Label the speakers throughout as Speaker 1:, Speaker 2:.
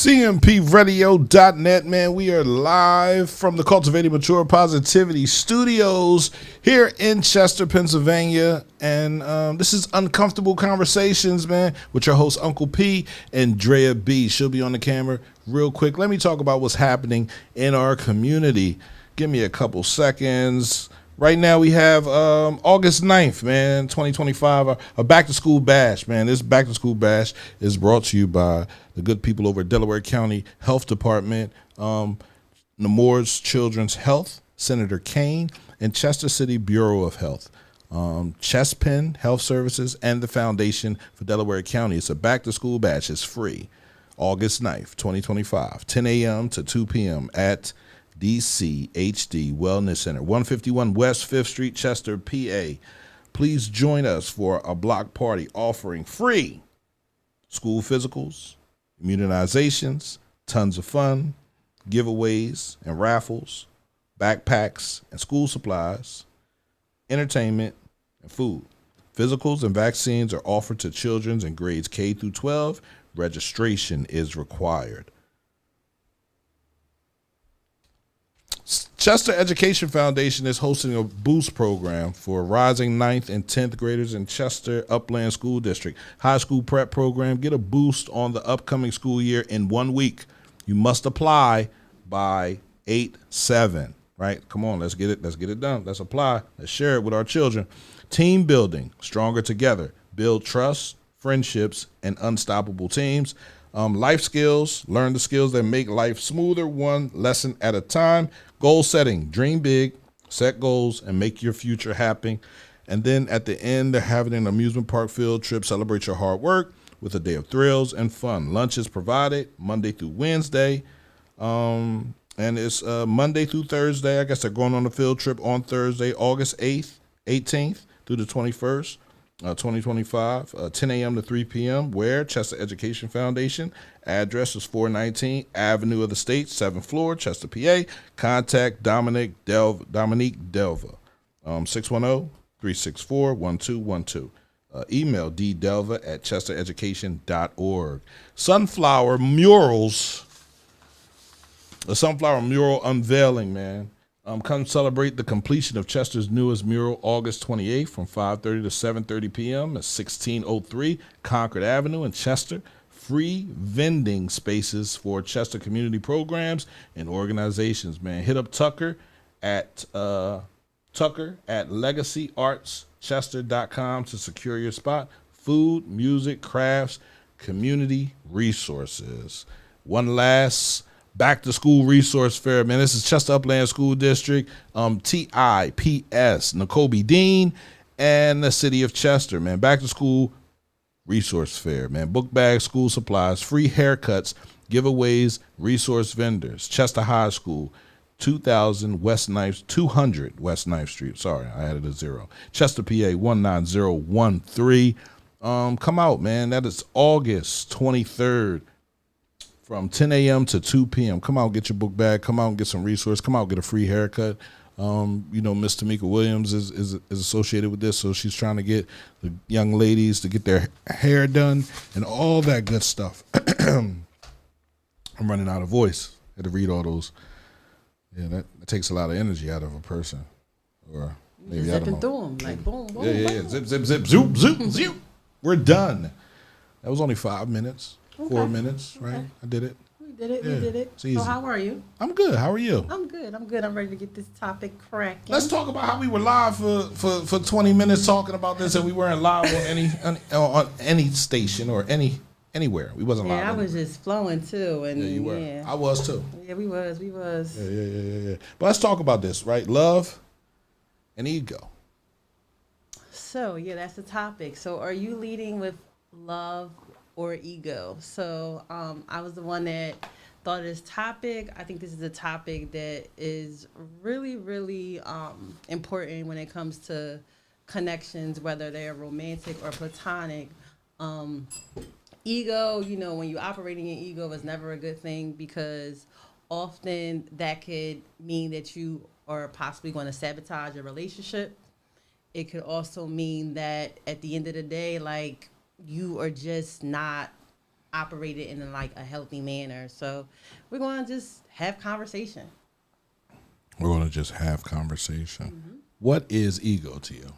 Speaker 1: CMPRadio.net, man. We are live from the Cultivating Mature Positivity Studios here in Chester, Pennsylvania. And this is Uncomfortable Conversations, man, with your host, Uncle P and Drea B. She'll be on the camera real quick. Let me talk about what's happening in our community. Give me a couple seconds. Right now we have August 9th, man, 2025, a back-to-school bash, man. This back-to-school bash is brought to you by the good people over at Delaware County Health Department, Nemours Children's Health, Senator Kane, and Chester City Bureau of Health, Chestpen Health Services, and the Foundation for Delaware County. It's a back-to-school bash. It's free. August 9th, 2025, 10 a.m. to 2 p.m. at DCHD Wellness Center, 151 West 5th Street, Chester, PA. Please join us for a block party offering free school physicals, immunizations, tons of fun, giveaways and raffles, backpacks and school supplies, entertainment, and food. Physicals and vaccines are offered to children in grades K through 12. Registration is required. Chester Education Foundation is hosting a boost program for rising 9th and 10th graders in Chester Upland School District. High school prep program. Get a boost on the upcoming school year in 1 week. You must apply by 8/7. Right? Come on, let's get it. Let's get it done. Let's apply. Let's share it with our children. Team building, stronger together. Build trust, friendships, and unstoppable teams. Life skills, learn the skills that make life smoother, one lesson at a time. Goal setting, dream big, set goals, and make your future happen. And then at the end, they're having an amusement park field trip. Celebrate your hard work with a day of thrills and fun. Lunch is provided Monday through Wednesday. And it's Monday through Thursday. I guess they're going on a field trip on Thursday, August 8th, 18th through the 21st. 2025, 10 a.m. to 3 p.m. Where? Chester Education Foundation. Address is 419 Avenue of the State, 7th floor, Chester, PA. Contact Dominique Delva, 610-364-1212. Email ddelva@chestereducation.org. Sunflower murals. The Sunflower mural unveiling, man. Come celebrate the completion of Chester's newest mural August 28th from 5:30 to 7:30 p.m. at 1603 Concord Avenue in Chester. Free vending spaces for Chester community programs and organizations, man. Hit up Tucker at legacyartschester.com to secure your spot. Food, music, crafts, community resources. One last back-to-school resource fair, man. This is Chester Upland School District, TIPS, N'Kobe Dean, and the city of Chester, man. Back-to-school resource fair, man. Book bags, school supplies, free haircuts, giveaways, resource vendors. Chester High School, 200 West 9th Street. Sorry, I added a 0. Chester, PA, 19013. Come out, man. That is August 23rd. From 10 a.m. to 2 p.m. Come out, get your book bag. Come out and get some resources. Come out, get a free haircut. Miss Tamika Williams is associated with this, so she's trying to get the young ladies to get their hair done and all that good stuff. I'm running out of voice. I had to read all those. Yeah, that takes a lot of energy out of a person. Or maybe
Speaker 2: zipping through them, like boom, boom,
Speaker 1: yeah.
Speaker 2: boom.
Speaker 1: Zip, zoop, zoop, zoop. We're done. That was only 5 minutes.
Speaker 2: Okay.
Speaker 1: 4 minutes, right?
Speaker 2: Okay.
Speaker 1: I did it.
Speaker 2: We did it.
Speaker 1: Yeah,
Speaker 2: We did it.
Speaker 1: it's easy.
Speaker 2: So how are you?
Speaker 1: I'm good. How are you?
Speaker 2: I'm good. I'm ready to get this topic cracking.
Speaker 1: Let's talk about how we were live for 20 minutes talking about this, and we weren't live on any station or anywhere. We wasn't live.
Speaker 2: Yeah, I was just flowing too, and
Speaker 1: Yeah, you were.
Speaker 2: Yeah.
Speaker 1: I was too.
Speaker 2: Yeah, we was.
Speaker 1: Yeah. But let's talk about this, right? Love and ego.
Speaker 2: So yeah, that's the topic. So are you leading with love or ego? So I was the one that thought of this topic. I think this is a topic that is really, really important when it comes to connections, whether they're romantic or platonic. Ego, when you're operating in ego is never a good thing, because often that could mean that you are possibly going to sabotage a relationship. It could also mean that at the end of the day, like, you are just not operated in like a healthy manner. So we're going to just have conversation.
Speaker 1: We're going to just have conversation. What is ego to you?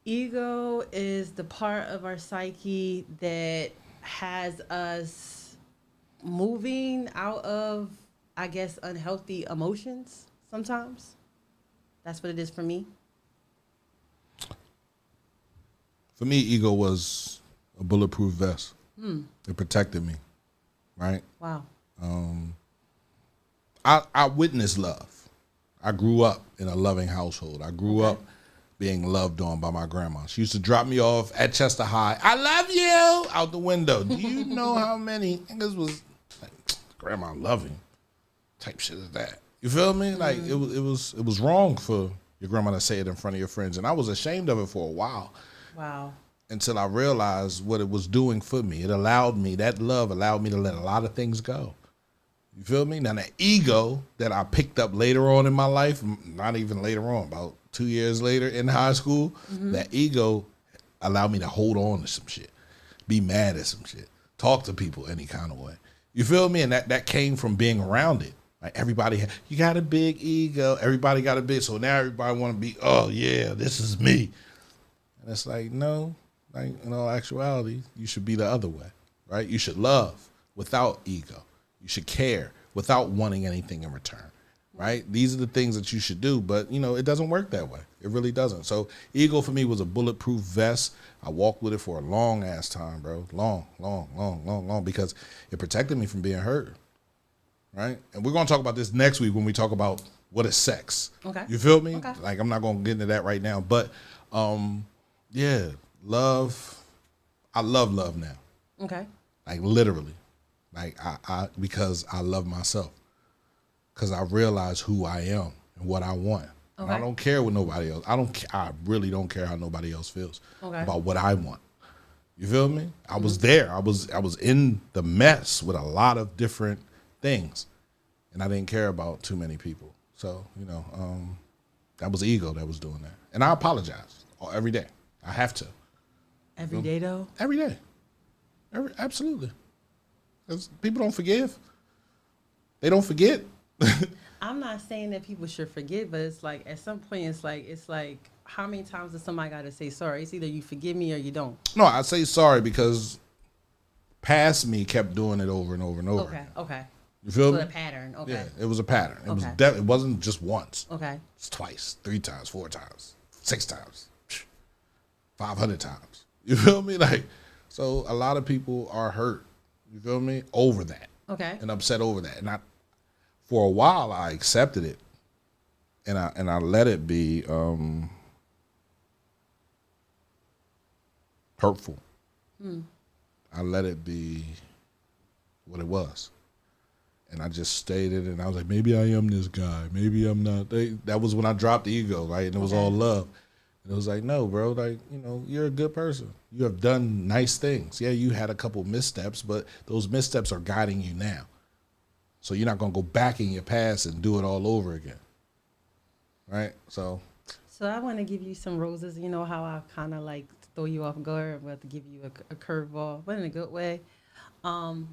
Speaker 2: Ego is the part of our psyche that has us moving out of, I guess, unhealthy emotions sometimes. That's what it is for me.
Speaker 1: For me, ego was a bulletproof vest. It protected me, right?
Speaker 2: Wow.
Speaker 1: I witnessed love. I grew up in a loving household. I grew up being loved on by my grandma. She used to drop me off at Chester High. I love you out the window. Do you know how many niggas was like, grandma loving type shit is that? You feel me? Like it was wrong for your grandma to say it in front of your friends, and I was ashamed of it for a while.
Speaker 2: Wow.
Speaker 1: Until I realized what it was doing for me. That love allowed me to let a lot of things go. You feel me? Now, the ego that I picked up later on in my life, not even later on, about 2 years later in high school, that ego allowed me to hold on to some shit, be mad at some shit, talk to people any kind of way. You feel me? And that came from being around it. Like you got a big ego. Everybody got a big, so now everybody want to be, oh yeah, this is me. And it's like, no. Like, in all actuality, you should be the other way, right? You should love without ego. You should care without wanting anything in return, right? These are the things that you should do, but, it doesn't work that way. It really doesn't. So ego for me was a bulletproof vest. I walked with it for a long-ass time, bro. Long, because it protected me from being hurt, right? And we're going to talk about this next week when we talk about what is sex.
Speaker 2: Okay.
Speaker 1: You feel me?
Speaker 2: Okay.
Speaker 1: Like, I'm not going to get into that right now, but, yeah. Love, I love now.
Speaker 2: Okay.
Speaker 1: Like literally, like I because I love myself, because I realize who I am and what I want. And I don't care what nobody else. I really don't care how nobody else feels about what I want. You feel me? I was there. I was in the mess with a lot of different things, and I didn't care about too many people. So that was ego that was doing that, and I apologize every day. I have to.
Speaker 2: Every day, though?
Speaker 1: Every day. Absolutely. 'Cause people don't forgive. They don't forget.
Speaker 2: I'm not saying that people should forget, but it's like at some point it's like how many times does somebody got to say sorry? It's either you forgive me or you don't.
Speaker 1: No, I say sorry because past me kept doing it over and over and over.
Speaker 2: Okay.
Speaker 1: You feel me?
Speaker 2: So a pattern. Okay.
Speaker 1: Yeah, it was a pattern. It was it wasn't just once.
Speaker 2: Okay.
Speaker 1: It's twice, 3 times, 4 times, 6 times, 500 times. You feel me? Like, so a lot of people are hurt, you feel me, over that.
Speaker 2: Okay.
Speaker 1: And upset over that. And for a while, I accepted it. And I let it be hurtful. I let it be what it was. And I just stated it, and I was like, maybe I am this guy. Maybe I'm not. That was when I dropped the ego, right? And it was all love. And it was like, no, bro, like, you're a good person. You have done nice things. Yeah, you had a couple missteps, but those missteps are guiding you now. So you're not going to go back in your past and do it all over again. Right? So
Speaker 2: I want to give you some roses. You know how I kind of like throw you off guard. I'm about to give you a curveball, but in a good way. One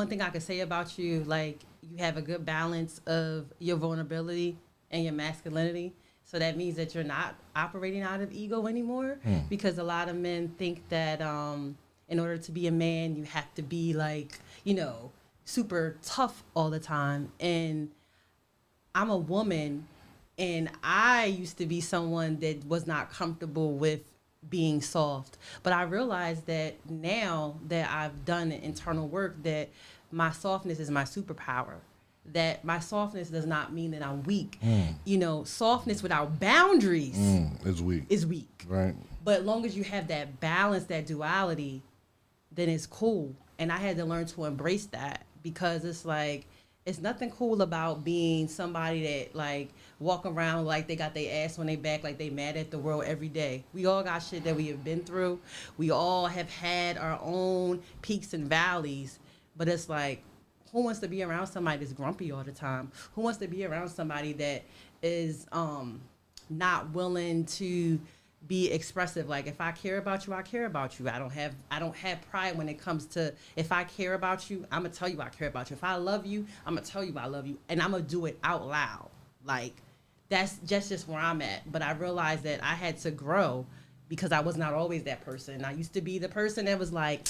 Speaker 2: thing I could say about you, like, you have a good balance of your vulnerability and your masculinity. So that means that you're not operating out of ego anymore, because a lot of men think that in order to be a man, you have to be like, super tough all the time. And I'm a woman, and I used to be someone that was not comfortable with being soft. But I realized that now that I've done internal work, that my softness is my superpower. That my softness does not mean that I'm weak. Softness without boundaries
Speaker 1: is weak.
Speaker 2: Is weak.
Speaker 1: Right.
Speaker 2: But as long as you have that balance, that duality, then it's cool. And I had to learn to embrace that, because it's like, it's nothing cool about being somebody that like walk around like they got their ass on their back, like they mad at the world every day. We all got shit that we have been through. We all have had our own peaks and valleys, but it's like, who wants to be around somebody that's grumpy all the time? Who wants to be around somebody that is not willing to be expressive. Like if I care about you, I care about you. I don't have pride when it comes to, if I care about you, I'm gonna tell you I care about you. If I love you, I'm gonna tell you I love you, and I'm gonna do it out loud. Like that's just where I'm at. But I realized that I had to grow because I was not always that person. I used to be the person that was like,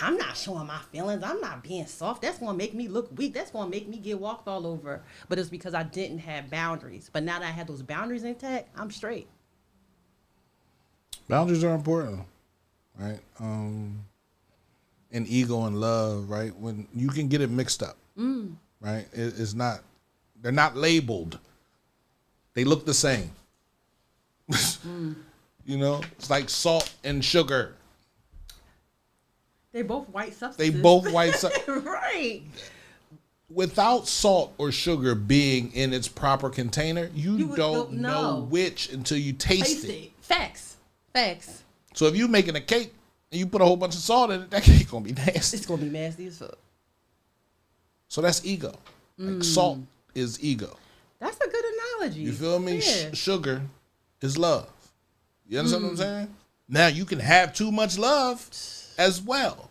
Speaker 2: I'm not showing my feelings. I'm not being soft. That's going to make me look weak. That's going to make me get walked all over. But it's because I didn't have boundaries. But now that I have those boundaries intact, I'm straight.
Speaker 1: Boundaries are important, right? And ego and love, right? When you can get it mixed up, right? It's not, they're not labeled. They look the same. You know, it's like salt and sugar.
Speaker 2: They're both white substances.
Speaker 1: They both white substances.
Speaker 2: Right.
Speaker 1: Without salt or sugar being in its proper container, you don't know which until you taste it.
Speaker 2: Facts.
Speaker 1: So if you're making a cake and you put a whole bunch of salt in it, that cake gonna be nasty.
Speaker 2: It's gonna be nasty as fuck.
Speaker 1: So that's ego. Like salt is ego.
Speaker 2: That's a good analogy.
Speaker 1: You feel me?
Speaker 2: Yeah.
Speaker 1: Sugar is love. You understand what I'm saying? Now you can have too much love as well.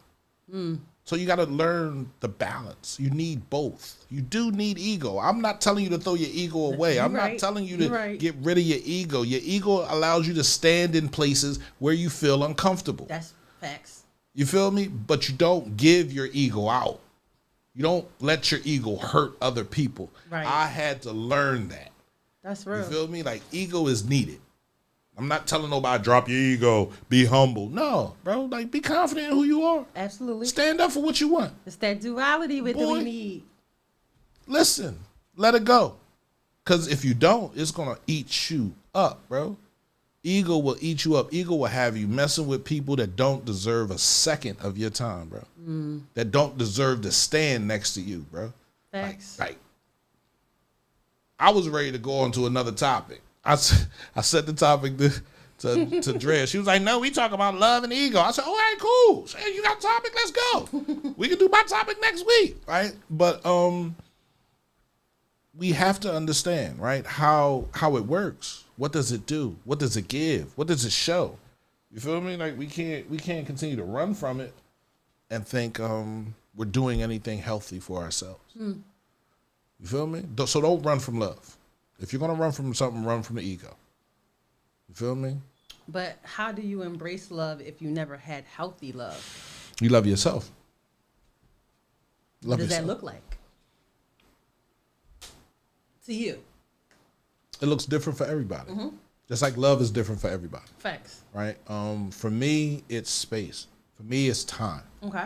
Speaker 1: So you got to learn the balance. You need both. You do need ego. I'm not telling you to throw your ego away. I'm not telling you to get rid of your ego. Your ego allows you to stand in places where you feel uncomfortable.
Speaker 2: That's facts.
Speaker 1: You feel me? But you don't give your ego out. You don't let your ego hurt other people.
Speaker 2: Right.
Speaker 1: I had to learn that.
Speaker 2: That's real.
Speaker 1: You feel me? Like ego is needed. I'm not telling nobody drop your ego, be humble. No, bro. Like be confident in who you are.
Speaker 2: Absolutely.
Speaker 1: Stand up for what you want.
Speaker 2: It's that duality that we need.
Speaker 1: Listen, let it go. Because if you don't, it's going to eat you up, bro. Ego will eat you up. Ego will have you messing with people that don't deserve a second of your time, bro. That don't deserve to stand next to you, bro.
Speaker 2: Facts.
Speaker 1: Like, I was ready to go on to another topic. I set the topic to Drea. She was like, no, we talk about love and ego. I said, all right, cool. So, hey, you got a topic? Let's go. We can do my topic next week, right? But we have to understand, right, how it works. What does it do? What does it give? What does it show? You feel me? Like we can't continue to run from it and think we're doing anything healthy for ourselves. You feel me? So don't run from love. If you're going to run from something, run from the ego. You feel me?
Speaker 2: But how do you embrace love if you never had healthy love?
Speaker 1: You love yourself.
Speaker 2: What does that look like to you?
Speaker 1: It looks different for everybody. Just like love is different for everybody.
Speaker 2: Facts.
Speaker 1: Right? For me, it's space. For me, it's time.
Speaker 2: Okay.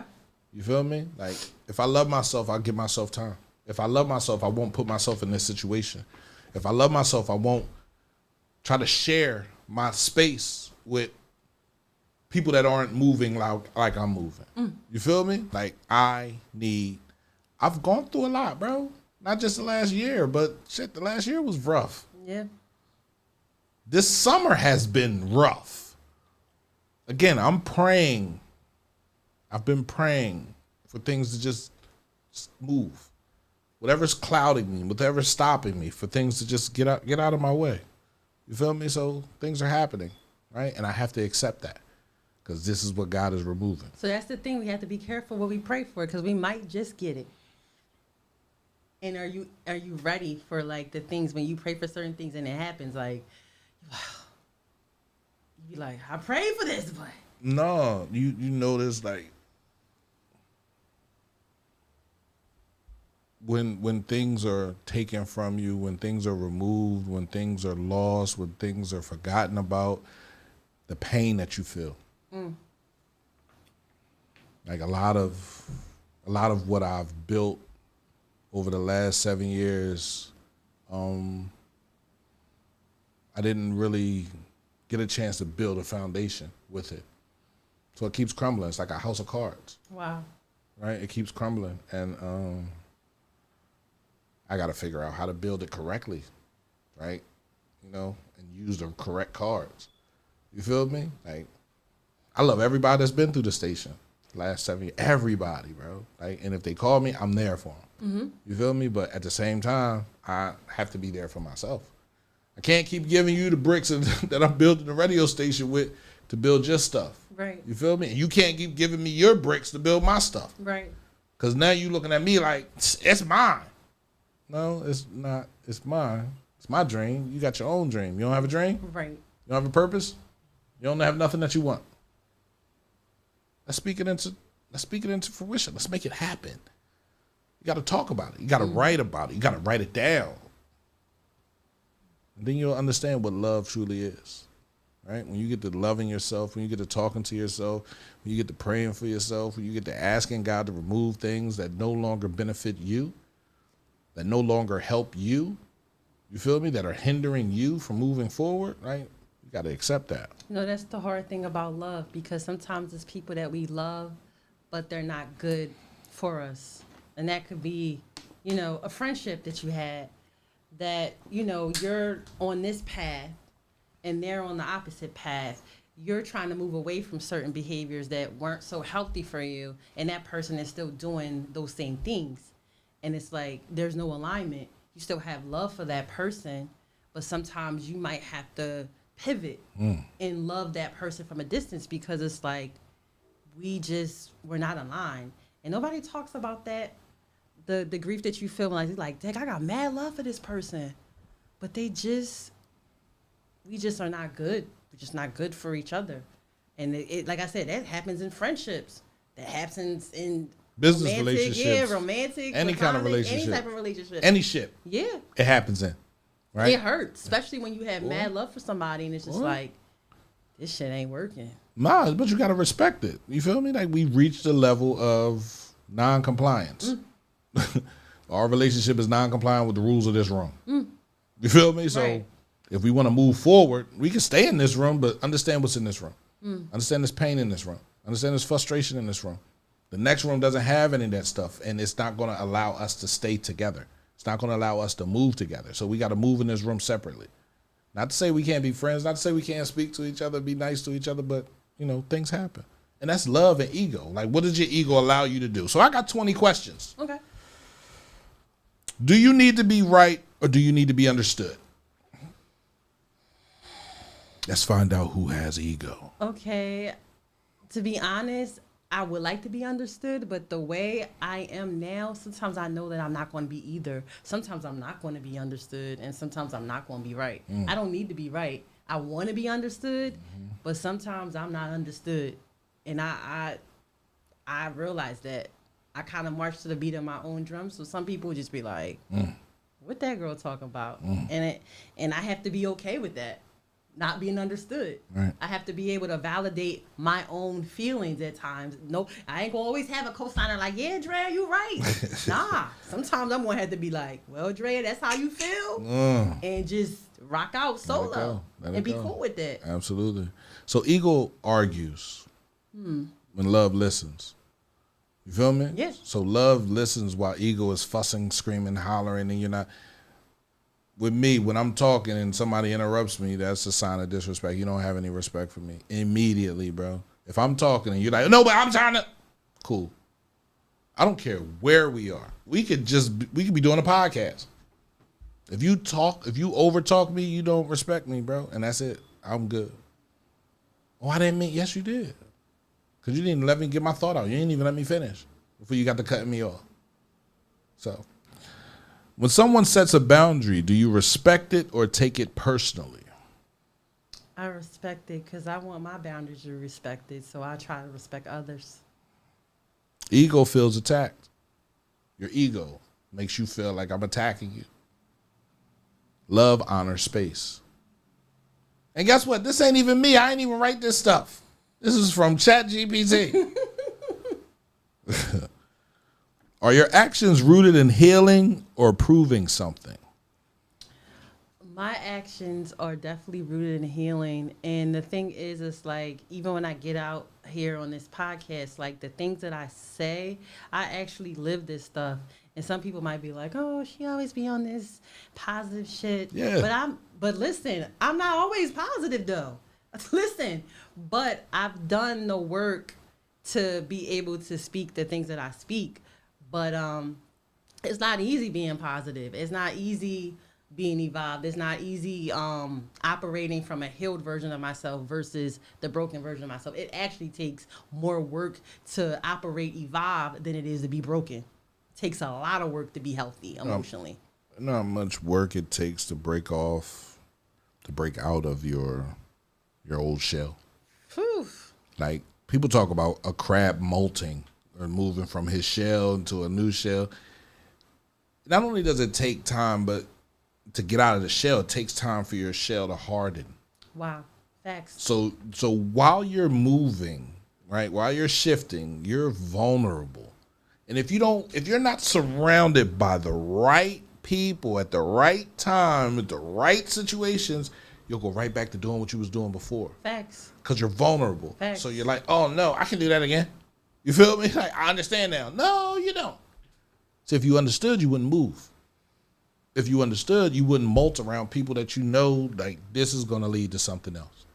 Speaker 1: You feel me? Like, if I love myself, I'll give myself time. If I love myself, I won't put myself in this situation. If I love myself, I won't try to share my space with people that aren't moving like I'm moving. You feel me? Like, I've gone through a lot, bro. Not just the last year, but shit, the last year was rough.
Speaker 2: Yeah.
Speaker 1: This summer has been rough. Again, I'm praying. I've been praying for things to just move. Whatever's clouding me, whatever's stopping me, for things to just get out of my way. You feel me? So things are happening, right? And I have to accept that because this is what God is removing.
Speaker 2: So that's the thing. We have to be careful what we pray for because we might just get it. And are you ready for like the things when you pray for certain things and it happens? Like, you be like, I prayed for this, but
Speaker 1: no, you notice like when things are taken from you, when things are removed, when things are lost, when things are forgotten about, the pain that you feel. Like a lot of what I've built over the last 7 years, I didn't really get a chance to build a foundation with it. So it keeps crumbling. It's like a house of cards.
Speaker 2: wow.
Speaker 1: Right? It keeps crumbling. And I got to figure out how to build it correctly, right? You know, and use the correct cards. You feel me? Like, I love everybody that's been through the station last 7 years. Everybody, bro. Like, and if they call me, I'm there for them. You feel me? But at the same time, I have to be there for myself. I can't keep giving you the bricks that I'm building the radio station with to build your stuff.
Speaker 2: Right.
Speaker 1: You feel me? And you can't keep giving me your bricks to build my stuff.
Speaker 2: Right.
Speaker 1: Because now you looking at me like, it's mine. No, it's not. It's mine. It's my dream. You got your own dream. You don't have a dream?
Speaker 2: Right.
Speaker 1: You don't have a purpose? You don't have nothing that you want. Let's speak it into fruition. Let's make it happen. You got to talk about it. You got to write about it. You got to write it down. And then you'll understand what love truly is. Right? When you get to loving yourself, when you get to talking to yourself, when you get to praying for yourself, when you get to asking God to remove things that no longer benefit you, that no longer help you, you feel me, that are hindering you from moving forward, right? You got to accept that.
Speaker 2: You know, that's the hard thing about love, because sometimes it's people that we love, but they're not good for us. And that could be, you know, a friendship that you had that, you know, you're on this path and they're on the opposite path. You're trying to move away from certain behaviors that weren't so healthy for you, and that person is still doing those same things. And it's like there's no alignment. You still have love for that person, but sometimes you might have to pivot and love that person from a distance, because it's like we're not aligned. And nobody talks about that, the grief that you feel when like, dang, I got mad love for this person, but we just are not good. We're just not good for each other. And it like I said, that happens in friendships. That happens in
Speaker 1: business relationships.
Speaker 2: Yeah, romantic.
Speaker 1: Any kind of relationship.
Speaker 2: Any type of relationship.
Speaker 1: Any shit.
Speaker 2: Yeah.
Speaker 1: It happens in. Right?
Speaker 2: It hurts, especially when you have mad love for somebody and it's just like, this shit ain't working.
Speaker 1: Nah, but you got to respect it. You feel me? Like, we reached a level of non-compliance. Our relationship is non-compliant with the rules of this room. You feel me? So
Speaker 2: Right.
Speaker 1: if we want to move forward, we can stay in this room, but understand what's in this room. Understand there's pain in this room. Understand there's frustration in this room. The next room doesn't have any of that stuff, and it's not going to allow us to stay together. It's not going to allow us to move together. So we got to move in this room separately. Not to say we can't be friends, not to say we can't speak to each other, be nice to each other, but, you know, things happen. And that's love and ego. Like, what does your ego allow you to do? So I got 20 questions.
Speaker 2: Okay.
Speaker 1: Do you need to be right, or do you need to be understood? Let's find out who has ego.
Speaker 2: Okay. To be honest, I would like to be understood, but the way I am now, sometimes I know that I'm not going to be either. Sometimes I'm not going to be understood, and sometimes I'm not going to be right. I don't need to be right. I want to be understood, but sometimes I'm not understood. And I realize that. I kind of march to the beat of my own drum, so some people would just be like, what that girl talking about? And I have to be okay with that. Not being understood.
Speaker 1: Right.
Speaker 2: I have to be able to validate my own feelings at times. No, I ain't gonna always have a co-signer like, yeah, Drea, you right. Nah, sometimes I'm gonna have to be like, well, Drea, that's how you feel, and just rock out solo and be cool with that.
Speaker 1: Absolutely. So ego argues when love listens. You feel me?
Speaker 2: Yes.
Speaker 1: So love listens while ego is fussing, screaming, hollering, and you're not. With me, when I'm talking and somebody interrupts me, that's a sign of disrespect. You don't have any respect for me. Immediately, bro. If I'm talking and you're like, no, but I'm trying to. Cool. I don't care where we are. We could be doing a podcast. If you over talk me, you don't respect me, bro. And that's it. I'm good. Oh, I didn't mean, yes, you did. Because you didn't let me get my thought out. You didn't even let me finish before you got to cutting me off. So, when someone sets a boundary, do you respect it or take it personally?
Speaker 2: I respect it because I want my boundaries to be respected, so I try to respect others.
Speaker 1: Ego feels attacked. Your ego makes you feel like I'm attacking you. Love honors space. And guess what? This ain't even me. I ain't even write this stuff. This is from ChatGPT. Are your actions rooted in healing or proving something?
Speaker 2: My actions are definitely rooted in healing. And the thing is, it's like, even when I get out here on this podcast, like the things that I say, I actually live this stuff. And some people might be like, oh, she always be on this positive shit.
Speaker 1: Yeah.
Speaker 2: But listen, I'm not always positive though. Listen, but I've done the work to be able to speak the things that I speak. But it's not easy being positive. It's not easy being evolved. It's not easy operating from a healed version of myself versus the broken version of myself. It actually takes more work to operate evolved than it is to be broken. It takes a lot of work to be healthy emotionally.
Speaker 1: You know how much work it takes to break out of your old shell.
Speaker 2: Whew.
Speaker 1: Like people talk about a crab molting or moving from his shell into a new shell. Not only does it take time, but to get out of the shell, it takes time for your shell to harden.
Speaker 2: Wow. Facts.
Speaker 1: So while you're moving, right, while you're shifting, you're vulnerable. And if you're not surrounded by the right people at the right time, with the right situations, you'll go right back to doing what you was doing before.
Speaker 2: Facts.
Speaker 1: Because you're vulnerable.
Speaker 2: Facts.
Speaker 1: So you're like, oh no, I can do that again. You feel me? Like, I understand now. No, you don't. So if you understood, you wouldn't move. If you understood, you wouldn't molt around people that you know, like, this is going to lead to something else.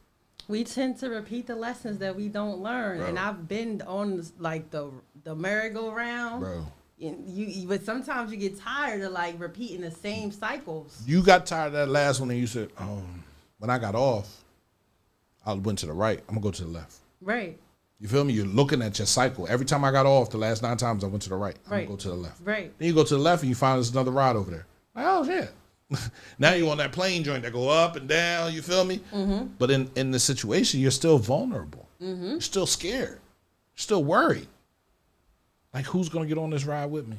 Speaker 2: We tend to repeat the lessons that we don't learn.
Speaker 1: Bro.
Speaker 2: And I've been on, like, the merry-go-round.
Speaker 1: Bro.
Speaker 2: But sometimes you get tired of, like, repeating the same cycles.
Speaker 1: You got tired of that last one and you said, when I got off, I went to the right. I'm going to go to the left.
Speaker 2: Right.
Speaker 1: You feel me? You're looking at your cycle. Every time I got off, the last 9 times I went to the right. I'm going to go to the left.
Speaker 2: Right.
Speaker 1: Then you go to the left and you find there's another ride over there. Like, oh, shit. Now you're on that plane joint that go up and down. You feel me? Mm-hmm. But in the situation, you're still vulnerable. Mm-hmm. You're still scared. You're still worried. Like, who's going to get on this ride with me?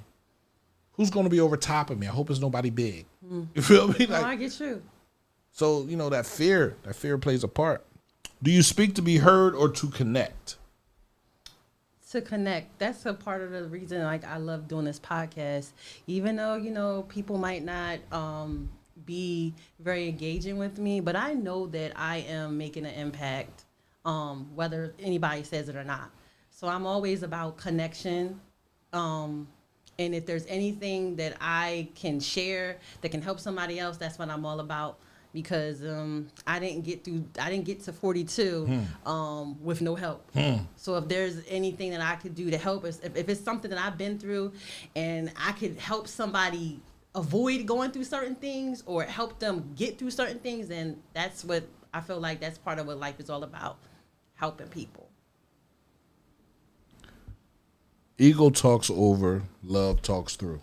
Speaker 1: Who's going to be over top of me? I hope it's nobody big. Mm. You feel me? Like,
Speaker 2: no, I get you.
Speaker 1: So, that fear plays a part. Do you speak to be heard or to connect?
Speaker 2: To connect. That's a part of the reason, like, I love doing this podcast. Even though, people might not be very engaging with me, but I know that I am making an impact, whether anybody says it or not. So I'm always about connection. And if there's anything that I can share that can help somebody else, that's what I'm all about. Because I didn't get to 42 with no help. So if there's anything that I could do to help us, if it's something that I've been through and I could help somebody avoid going through certain things or help them get through certain things, then that's what I feel like that's part of what life is all about, helping people.
Speaker 1: Ego talks over, love talks through.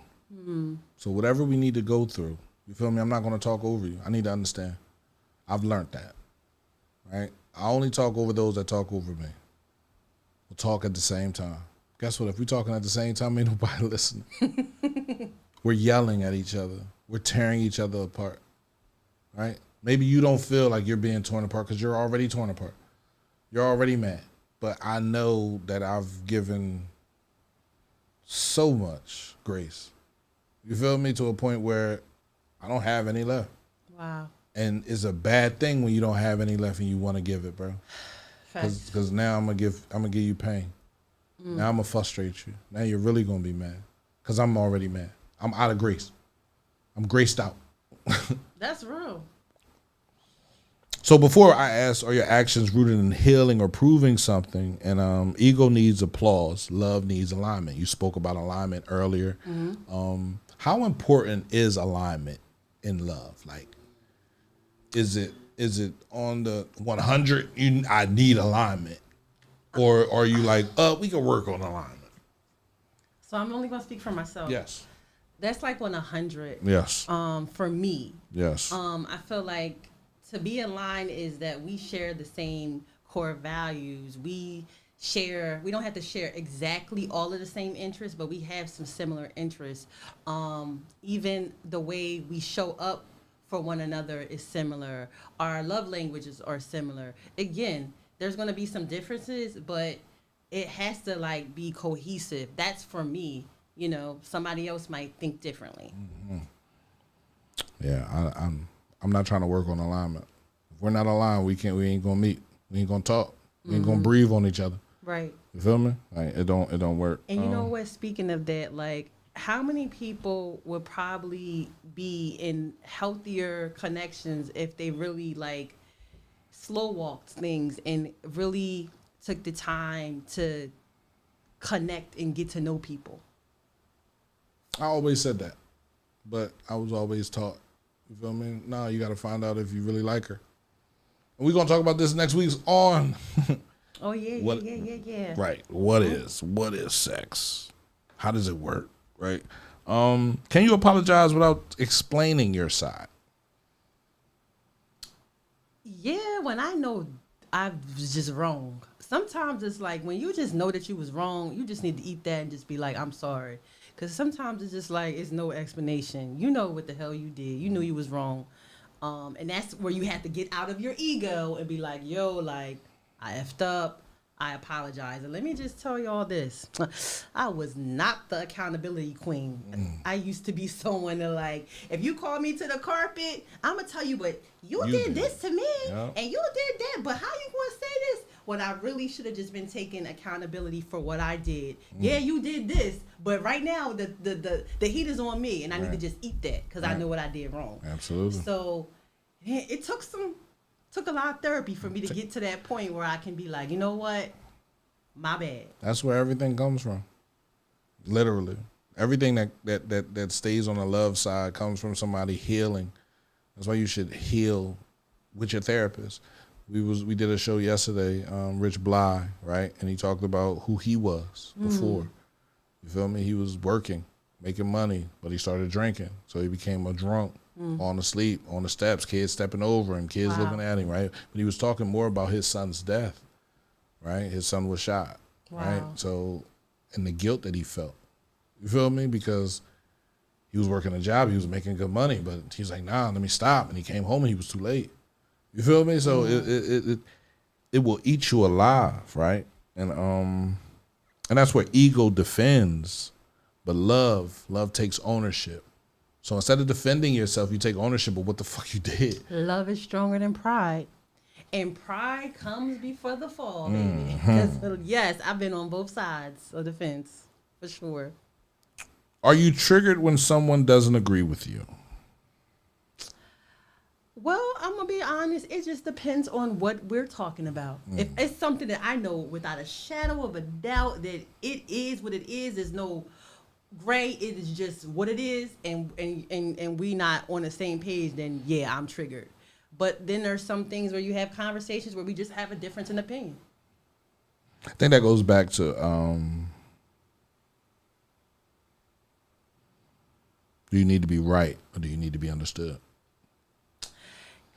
Speaker 1: So whatever we need to go through, you feel me? I'm not going to talk over you. I need to understand. I've learned that, right? I only talk over those that talk over me. We'll talk at the same time. Guess what? If we're talking at the same time, ain't nobody listening. We're yelling at each other. We're tearing each other apart, right? Maybe you don't feel like you're being torn apart because you're already torn apart. You're already mad. But I know that I've given so much grace. You feel me? To a point where I don't have any left.
Speaker 2: Wow.
Speaker 1: And it's a bad thing when you don't have any left and you want to give it, bro. Because now I'm gonna give you pain. Now I'm gonna frustrate you. Now you're really gonna be mad. Because I'm already mad. I'm out of grace. I'm graced out.
Speaker 2: That's real.
Speaker 1: So before I asked, are your actions rooted in healing or proving something? And ego needs applause. Love needs alignment. You spoke about alignment earlier. Mm-hmm. How important is alignment in love? Like, is it on the 100? I need alignment, or are you like, we can work on alignment?
Speaker 2: So I'm only gonna speak for myself.
Speaker 1: Yes.
Speaker 2: That's like on 100.
Speaker 1: Yes.
Speaker 2: For me.
Speaker 1: Yes.
Speaker 2: I feel like to be in line is that we share the same core values. We don't have to share exactly all of the same interests, but we have some similar interests. Even the way we show up for one another is similar. Our love languages are similar. Again, there's going to be some differences, but it has to like be cohesive. That's for me. Somebody else might think differently.
Speaker 1: Mm-hmm. Yeah, I'm not trying to work on alignment. If we're not aligned, we ain't gonna meet. We ain't gonna talk. We ain't gonna breathe on each other.
Speaker 2: Right.
Speaker 1: You feel me? Like it don't work.
Speaker 2: And you know what? Speaking of that, like, how many people would probably be in healthier connections if they really like slow walked things and really took the time to connect and get to know people?
Speaker 1: I always said that, but I was always taught You feel me? No, you got to find out if you really like her. And we're gonna talk about this next week's on.
Speaker 2: Oh yeah,
Speaker 1: What-
Speaker 2: yeah.
Speaker 1: Right. What is sex? How does it work? Right. Can you apologize without explaining your side?
Speaker 2: Yeah, when I know I was just wrong. Sometimes it's like when you just know that you was wrong, you just need to eat that and just be like, I'm sorry. Because sometimes it's just like, it's no explanation. You know what the hell you did. You knew you was wrong. And that's where you have to get out of your ego and be like, yo, like, I effed up. I apologize. And let me just tell y'all this. I was not the accountability queen. I used to be someone that, like, if you call me to the carpet, I'm going to tell you, but you did this to me, and you did that, but how you going to say this? When I really should have just been taking accountability for what I did. Yeah, you did this, but right now the heat is on me, and I need to just eat that because I know what I did wrong.
Speaker 1: Absolutely.
Speaker 2: So it took a lot of therapy for me to get to that point where I can be like, you know what, my bad.
Speaker 1: That's where everything comes from. Literally, everything that stays on the love side comes from somebody healing. That's why you should heal with your therapist. We did a show yesterday, Rich Bly, right? And he talked about who he was before. You feel me? He was working, making money, but he started drinking. So he became a drunk, on asleep, on the steps, kids stepping over him, kids looking at him, right? But he was talking more about his son's death, right? His son was shot, right? So, and the guilt that he felt. You feel me? Because he was working a job, he was making good money, but he's like, nah, let me stop. And he came home and he was too late. You feel me? So it will eat you alive, right? And that's where ego defends, but love takes ownership. So instead of defending yourself, you take ownership of what the fuck you did.
Speaker 2: Love is stronger than pride. And pride comes before the fall, baby. 'Cause, yes, I've been on both sides of the fence, for sure.
Speaker 1: Are you triggered when someone doesn't agree with you?
Speaker 2: Well, I'm going to be honest. It just depends on what we're talking about. If it's something that I know without a shadow of a doubt that it is what it is, there's no gray, it is just what it is, and we not on the same page, then yeah, I'm triggered. But then there's some things where you have conversations where we just have a difference in opinion.
Speaker 1: I think that goes back to do you need to be right or do you need to be understood?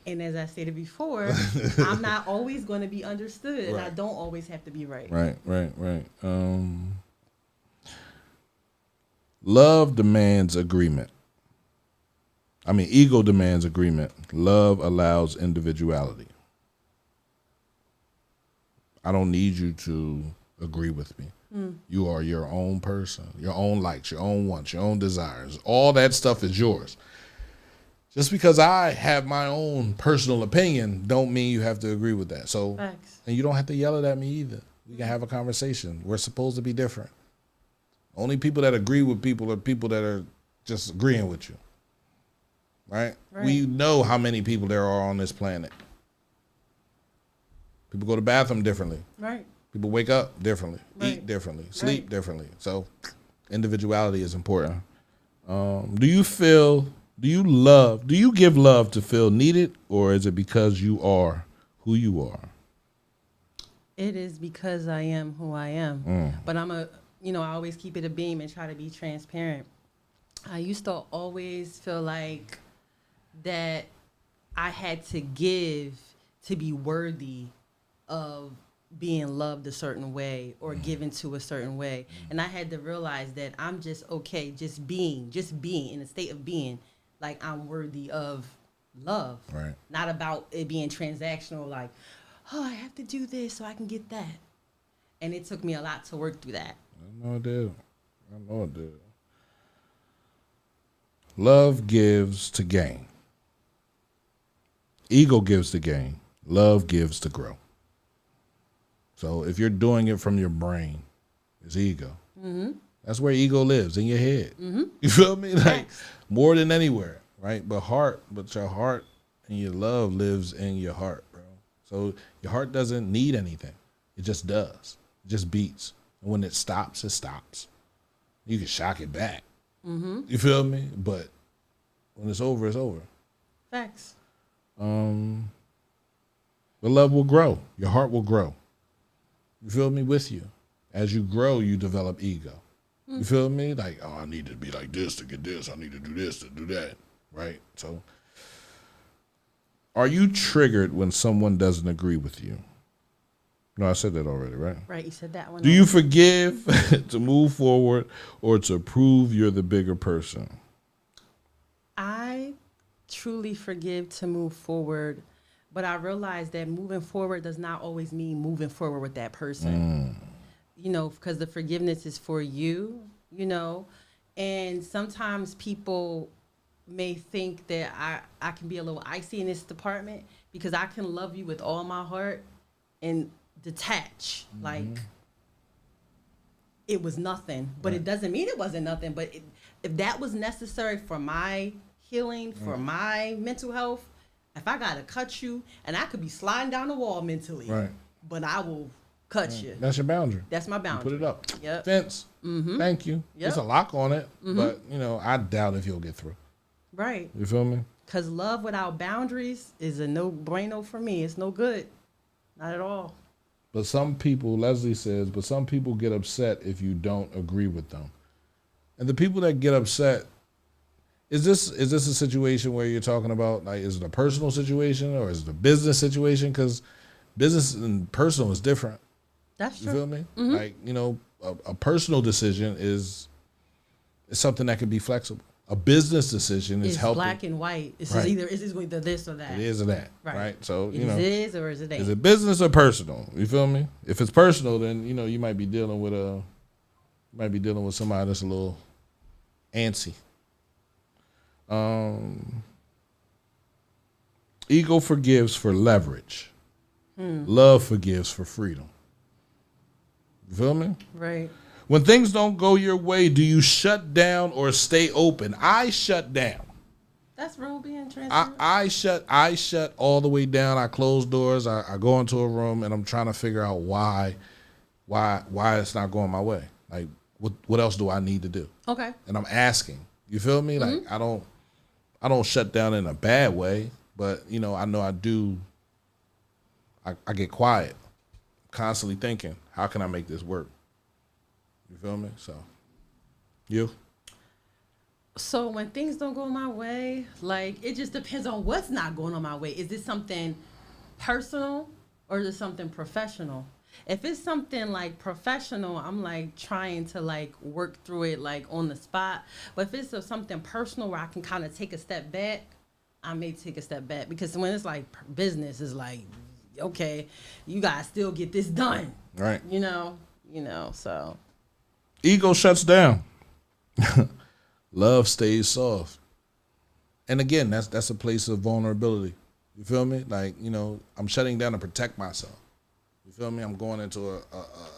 Speaker 2: And as I stated before, I'm not always going to be understood, and I don't always have to be right.
Speaker 1: Right. Love demands agreement. I mean, ego demands agreement. Love allows individuality. I don't need you to agree with me. You are your own person, your own likes, your own wants, your own desires. All that stuff is yours. Just because I have my own personal opinion don't mean you have to agree with that. So,
Speaker 2: Facts.
Speaker 1: and you don't have to yell it at me either. We can have a conversation. We're supposed to be different. Only people that agree with people are people that are just agreeing with you. Right? We know how many people there are on this planet. People go to the bathroom differently.
Speaker 2: Right.
Speaker 1: People wake up differently, eat differently, sleep differently. So individuality is important. Do you give love to feel needed, or is it because you are who you are?
Speaker 2: It is because I am who I am. But I always keep it a beam and try to be transparent. I used to always feel like that I had to give to be worthy of being loved a certain way or given to a certain way. And I had to realize that I'm just okay, just being in a state of being, like I'm worthy of love.
Speaker 1: Right.
Speaker 2: Not about it being transactional, like, oh, I have to do this so I can get that. And it took me a lot to work through that.
Speaker 1: I know it did. Love gives to gain. Ego gives to gain. Love gives to grow. So if you're doing it from your brain, it's ego. That's where ego lives, in your head. You feel me? Like more than anywhere, right? But your heart and your love lives in your heart, bro. So your heart doesn't need anything. It just does. It just beats. And when it stops, it stops. You can shock it back. You feel me? But when it's over, it's over.
Speaker 2: Facts.
Speaker 1: The love will grow. Your heart will grow. You feel me? With you. As you grow, you develop ego. You feel me? Like, oh, I need to be like this to get this. I need to do this to do that. Right? So, are you triggered when someone doesn't agree with you? No, I said that already, right?
Speaker 2: Right, you said that one.
Speaker 1: Do you forgive to move forward or to prove you're the bigger person?
Speaker 2: I truly forgive to move forward, but I realize that moving forward does not always mean moving forward with that person. You know, because the forgiveness is for you, you know, and sometimes people may think that I can be a little icy in this department because I can love you with all my heart and detach like it was nothing, but it doesn't mean it wasn't nothing. But if that was necessary for my healing, for my mental health, if I gotta cut you, and I could be sliding down the wall mentally,
Speaker 1: Right.
Speaker 2: but I will cut you.
Speaker 1: That's your boundary.
Speaker 2: That's my boundary.
Speaker 1: You put it up.
Speaker 2: Yep.
Speaker 1: Fence. Thank you.
Speaker 2: Yep.
Speaker 1: There's a lock on it, but, you know, I doubt if you'll get through.
Speaker 2: Right.
Speaker 1: You feel me?
Speaker 2: Because love without boundaries is a no-brainer for me. It's no good. Not at all.
Speaker 1: But some people, Leslie says, but some people get upset if you don't agree with them. And the people that get upset, is this a situation where you're talking about, like, is it a personal situation or is it a business situation? Because business and personal is different.
Speaker 2: That's
Speaker 1: You
Speaker 2: true.
Speaker 1: feel me? Like, you know, a personal decision is something that can be flexible. A business decision is
Speaker 2: It's
Speaker 1: helping.
Speaker 2: black and white. It's
Speaker 1: Right.
Speaker 2: just either it's either this or that.
Speaker 1: It is or that, right? So, you know,
Speaker 2: It is or is it ain't.
Speaker 1: is it business or personal? You feel me? If it's personal, then, you know, you might be dealing with somebody that's a little antsy. Ego forgives for leverage. Love forgives for freedom. You feel me?
Speaker 2: Right.
Speaker 1: When things don't go your way, do you shut down or stay open? I shut down.
Speaker 2: That's real being transparent.
Speaker 1: I shut all the way down. I close doors. I go into a room and I'm trying to figure out why it's not going my way. Like, what else do I need to do?
Speaker 2: Okay.
Speaker 1: And I'm asking. You feel me? Like, I don't shut down in a bad way, but, you know I do. I get quiet, constantly thinking, how can I make this work? You feel me? So, you?
Speaker 2: So when things don't go my way, like, it just depends on what's not going on my way. Is this something personal or is it something professional? If it's something like professional, I'm like trying to like work through it like on the spot. But if it's something personal where I can kind of take a step back, I may take a step back, because when it's like business, it's like, okay, you gotta still get this done.
Speaker 1: Right.
Speaker 2: You know, so.
Speaker 1: Ego shuts down. Love stays soft. And again, that's a place of vulnerability. You feel me? Like, you know, I'm shutting down to protect myself. You feel me? I'm going into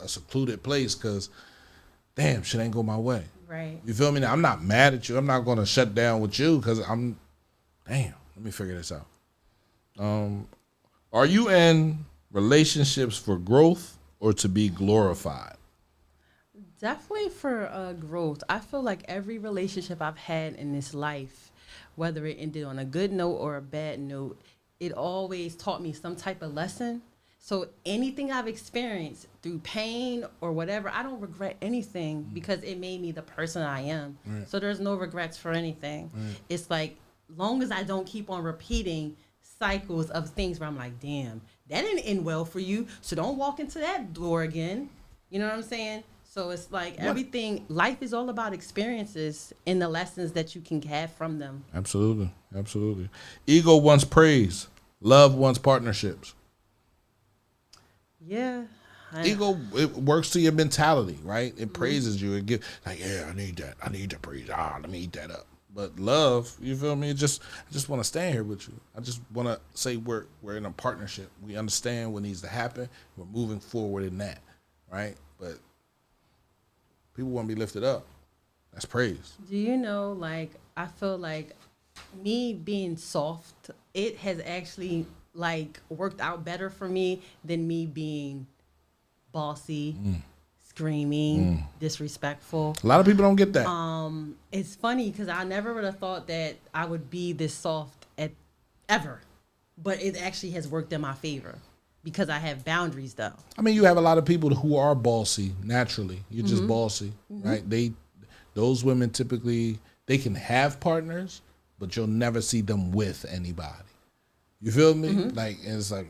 Speaker 1: a secluded place because, damn, shit ain't go my way.
Speaker 2: Right.
Speaker 1: You feel me? Now, I'm not mad at you. I'm not going to shut down with you because damn, let me figure this out. Are you in relationships for growth or to be glorified?
Speaker 2: Definitely for growth. I feel like every relationship I've had in this life, whether it ended on a good note or a bad note, it always taught me some type of lesson. So anything I've experienced through pain or whatever, I don't regret anything because it made me the person I am.
Speaker 1: Right.
Speaker 2: So there's no regrets for anything. Right. It's like, long as I don't keep on repeating cycles of things where I'm like, damn, that didn't end well for you, so don't walk into that door again. You know what I'm saying? So it's like everything, life is all about experiences and the lessons that you can have from them.
Speaker 1: Absolutely. Absolutely. Ego wants praise. Love wants partnerships.
Speaker 2: Yeah.
Speaker 1: Ego, it works to your mentality, right? It praises you. It gives, like, yeah, I need that. I need the praise. Let me eat that up. But love, you feel me? I just want to stand here with you. I just want to say we're in a partnership. We understand what needs to happen. We're moving forward in that, right? But people want to be lifted up. That's praise.
Speaker 2: Do you know, like, I feel like me being soft, it has actually, like, worked out better for me than me being bossy, screaming, disrespectful.
Speaker 1: A lot of people don't get that.
Speaker 2: It's funny because I never would have thought that I would be this soft at ever. But it actually has worked in my favor because I have boundaries, though.
Speaker 1: I mean, you have a lot of people who are bossy naturally. You're just bossy, right? Those women typically, they can have partners, but you'll never see them with anybody. You feel me? Like, and it's like,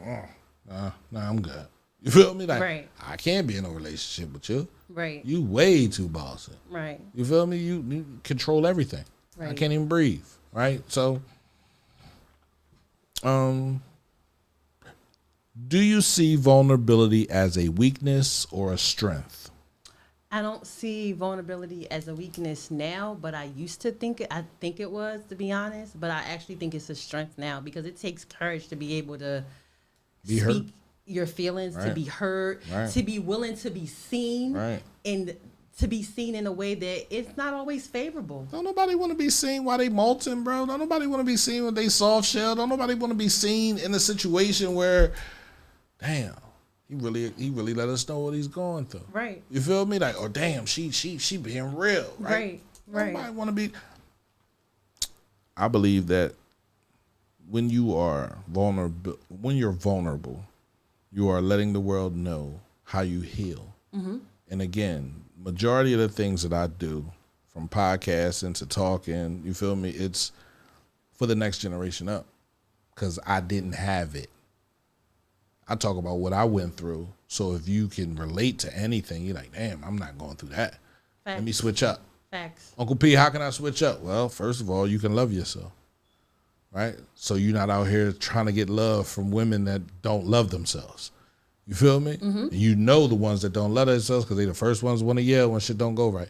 Speaker 1: nah, I'm good. You feel me? Like,
Speaker 2: Right.
Speaker 1: I can't be in a relationship with you.
Speaker 2: Right.
Speaker 1: You way too bossy.
Speaker 2: Right.
Speaker 1: You feel me? You control everything. I
Speaker 2: Right.
Speaker 1: can't even breathe. Right? So, do you see vulnerability as a weakness or a strength?
Speaker 2: I don't see vulnerability as a weakness now, but I used to think I think it was, to be honest. But I actually think it's a strength now because it takes courage to be able to
Speaker 1: Be
Speaker 2: speak
Speaker 1: heard.
Speaker 2: your feelings, to
Speaker 1: Right.
Speaker 2: be heard,
Speaker 1: Right.
Speaker 2: to be willing to be seen,
Speaker 1: Right.
Speaker 2: and to be seen in a way that it's not always favorable.
Speaker 1: Don't nobody want to be seen while they molting, bro. Don't nobody want to be seen when they soft shell. Don't nobody want to be seen in a situation where, damn, he really let us know what he's going through.
Speaker 2: Right.
Speaker 1: You feel me? Like, oh damn, she being real, right?
Speaker 2: Right.
Speaker 1: Nobody want to be. I believe that when you are vulnerable, you are letting the world know how you heal. And again, majority of the things that I do, from podcasting to talking, you feel me? It's for the next generation up, because I didn't have it. I talk about what I went through. So if you can relate to anything, you're like, damn, I'm not going through that.
Speaker 2: Facts.
Speaker 1: Let me switch up.
Speaker 2: Facts.
Speaker 1: Uncle P, how can I switch up? Well, first of all, you can love yourself, right? So you're not out here trying to get love from women that don't love themselves. You feel me? And you know the ones that don't love themselves because they the first ones want to yell when shit don't go right.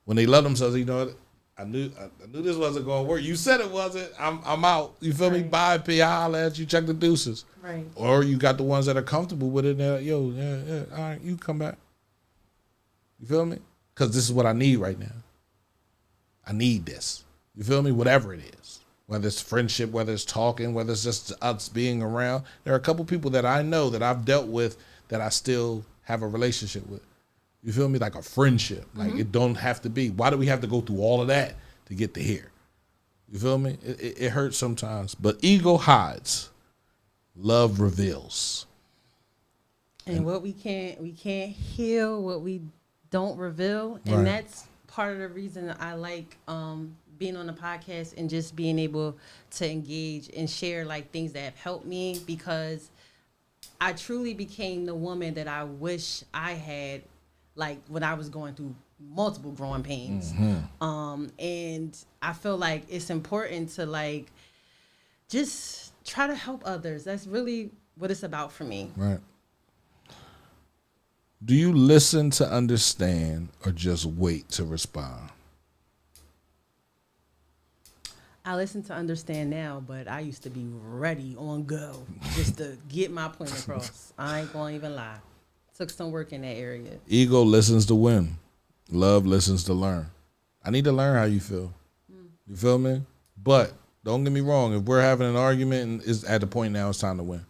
Speaker 1: When they love themselves, you know what? I knew this wasn't going to work. You said it wasn't. I'm out. You feel me?
Speaker 2: Right.
Speaker 1: Bye, P. I'll holler at you. Check the deuces.
Speaker 2: Right.
Speaker 1: Or you got the ones that are comfortable with it. And they're like, yo, yeah, all right, you come back. You feel me? Because this is what I need right now. I need this. You feel me? Whatever it is. Whether it's friendship, whether it's talking, whether it's just us being around. There are a couple people that I know that I've dealt with that I still have a relationship with. You feel me? Like a friendship. Like it don't have to be. Why do we have to go through all of that to get to here? You feel me? It hurts sometimes. But ego hides. Love reveals.
Speaker 2: And what we can't heal, what we don't reveal, and
Speaker 1: Right.
Speaker 2: that's part of the reason I like being on the podcast and just being able to engage and share like things that have helped me, because I truly became the woman that I wish I had, like when I was going through multiple growing pains. And I feel like it's important to like just try to help others. That's really what it's about for me.
Speaker 1: Right. Do you listen to understand or just wait to respond?
Speaker 2: I listen to understand now, but I used to be ready on go just to get my point across. I ain't gonna even lie. Took some work in that area.
Speaker 1: Ego listens to win. Love listens to learn. I need to learn how you feel. You feel me? But don't get me wrong. If we're having an argument and it's at the point now, it's time to win.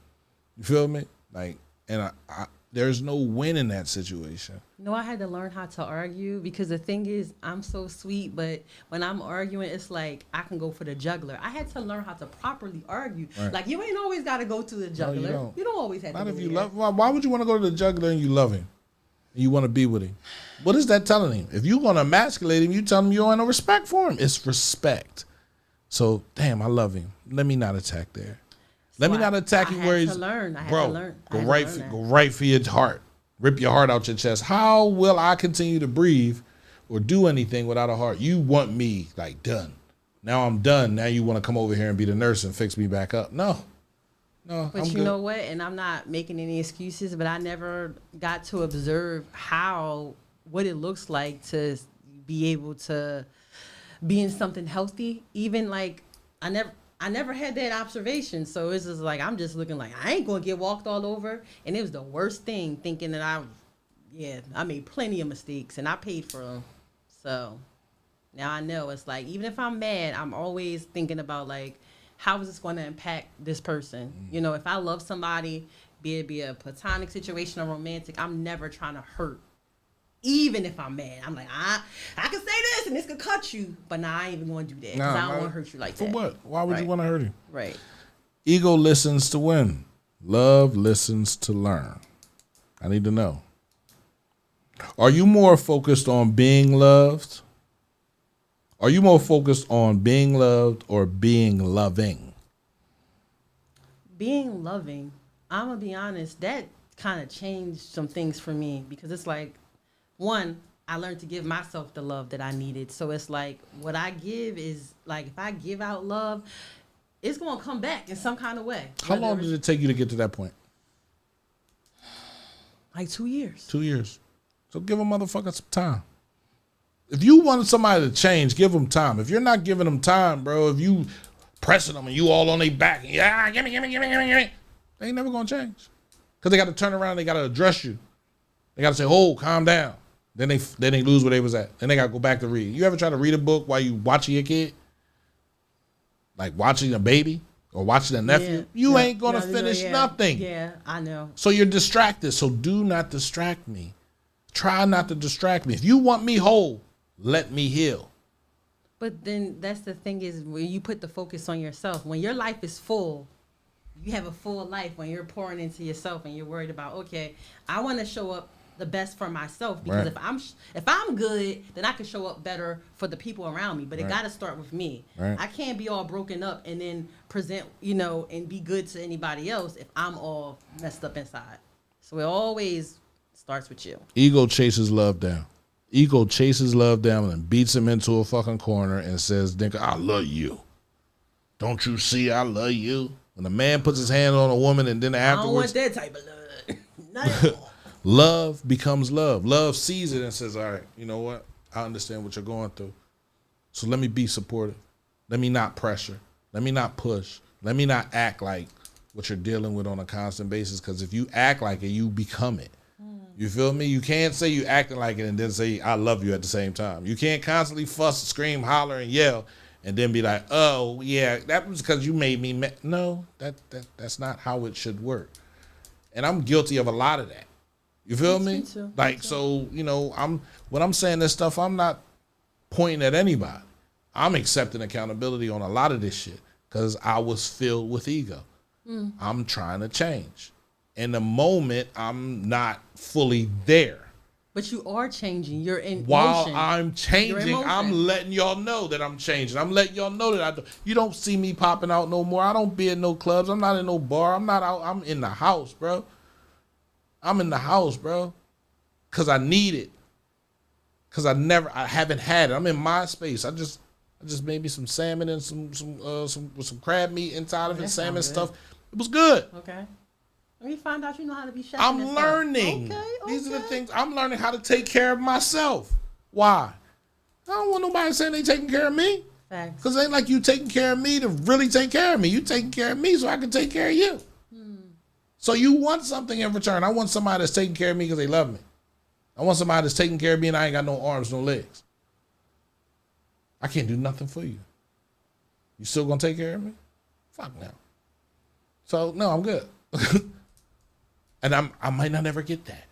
Speaker 1: You feel me? Like, and I there's no win in that situation.
Speaker 2: No, I had to learn how to argue because the thing is, I'm so sweet, but when I'm arguing, it's like I can go for the juggler. I had to learn how to properly argue.
Speaker 1: Right.
Speaker 2: Like, you ain't always got to go to the juggler.
Speaker 1: don't.
Speaker 2: You don't always have
Speaker 1: Not
Speaker 2: to
Speaker 1: if
Speaker 2: go
Speaker 1: you
Speaker 2: there.
Speaker 1: love. Why would you want to go to the juggler and you love him? And you want to be with him? What is that telling him? If you want to emasculate him, you tell him you don't have no respect for him. It's respect. So, damn, I love him. Let me not attack there. Let me not attack him where he's.
Speaker 2: I had
Speaker 1: Bro,
Speaker 2: to learn.
Speaker 1: go right for your heart. Rip your heart out your chest. How will I continue to breathe or do anything without a heart? You want me like done. Now I'm done. Now you want to come over here and be the nurse and fix me back up. No,
Speaker 2: But
Speaker 1: I'm
Speaker 2: you
Speaker 1: good.
Speaker 2: know what? And I'm not making any excuses, but I never got to observe what it looks like to be able to be in something healthy. Even like I never had that observation. So it's just like I'm just looking like I ain't gonna get walked all over. And it was the worst thing, thinking that I made plenty of mistakes and I paid for them. So now I know it's like even if I'm mad, I'm always thinking about like how is this going to impact this person? You know, if I love somebody, be it a platonic situation or romantic, I'm never trying to hurt. Even if I'm mad, I'm like, I can say this and this could cut you, but nah, I ain't even going to do that because I don't want to hurt you like
Speaker 1: For
Speaker 2: that.
Speaker 1: what? Why would you
Speaker 2: Right.
Speaker 1: want to hurt him?
Speaker 2: Right.
Speaker 1: Ego listens to win. Love listens to learn. I need to know. Are you more focused on being loved? Are you more focused on being loved or being loving?
Speaker 2: Being loving, I'm going to be honest, that kind of changed some things for me because it's like, one, I learned to give myself the love that I needed. So it's like what I give is like if I give out love, it's going to come back in some kind of way.
Speaker 1: How long did it take you to get to that point?
Speaker 2: Like 2 years.
Speaker 1: 2 years. So give a motherfucker some time. If you want somebody to change, give them time. If you're not giving them time, bro, if you pressing them and you all on their back, and give me, they ain't never going to change. Because they got to turn around, they got to address you. They got to say, oh, calm down. Then they lose where they was at. Then they got to go back to read. You ever try to read a book while you watching your kid? Like watching a baby or watching a nephew? You ain't going to finish nothing.
Speaker 2: Yeah, I know.
Speaker 1: So you're distracted. So do not distract me. Try not to distract me. If you want me whole, let me heal.
Speaker 2: But then that's the thing is when you put the focus on yourself, when your life is full, you have a full life when you're pouring into yourself and you're worried about, okay, I want to show up the best for myself because if I'm good, then I can show up better for the people around me. But it got to start with me. Right. I can't be all broken up and then present, and be good to anybody else if I'm all messed up inside. So it always starts with you.
Speaker 1: Ego chases love down. Ego chases love down and beats him into a fucking corner and says, "Nigga, I love you. Don't you see I love you?" When a man puts his hand on a woman and then afterwards,
Speaker 2: I don't want that type of love. Not anymore.
Speaker 1: Love becomes love. Love sees it and says, all right, you know what? I understand what you're going through. So let me be supportive. Let me not pressure. Let me not push. Let me not act like what you're dealing with on a constant basis, because if you act like it, you become it. You feel me? You can't say you acting like it and then say I love you at the same time. You can't constantly fuss, scream, holler, and yell and then be like, oh, yeah, that was because you made me mad. No, that's not how it should work. And I'm guilty of a lot of that. You feel me? Like, so, when I'm saying this stuff, I'm not pointing at anybody. I'm accepting accountability on a lot of this shit because I was filled with ego. I'm trying to change. In the moment, I'm not fully there.
Speaker 2: But you are changing. You're in
Speaker 1: While
Speaker 2: motion.
Speaker 1: I'm changing, I'm letting y'all know that I'm changing. I'm letting y'all know that you don't see me popping out no more. I don't be in no clubs. I'm not in no bar. I'm not out. I'm in the house, bro. I'm in the house, bro, because I need it. Because I haven't had it. I'm in my space. I just made me some salmon and some crab meat inside of it, salmon stuff. It was good.
Speaker 2: Okay. Let me find out you know how to be chef.
Speaker 1: I'm learning. Okay. These are the things I'm learning how to take care of myself. Why? I don't want nobody saying they taking care of me.
Speaker 2: Facts.
Speaker 1: Because it ain't like you taking care of me to really take care of me. You taking care of me so I can take care of you. So you want something in return. I want somebody that's taking care of me because they love me. I want somebody that's taking care of me and I ain't got no arms, no legs. I can't do nothing for you. You still gonna take care of me? Fuck no. So no, I'm good. And I might not ever get that.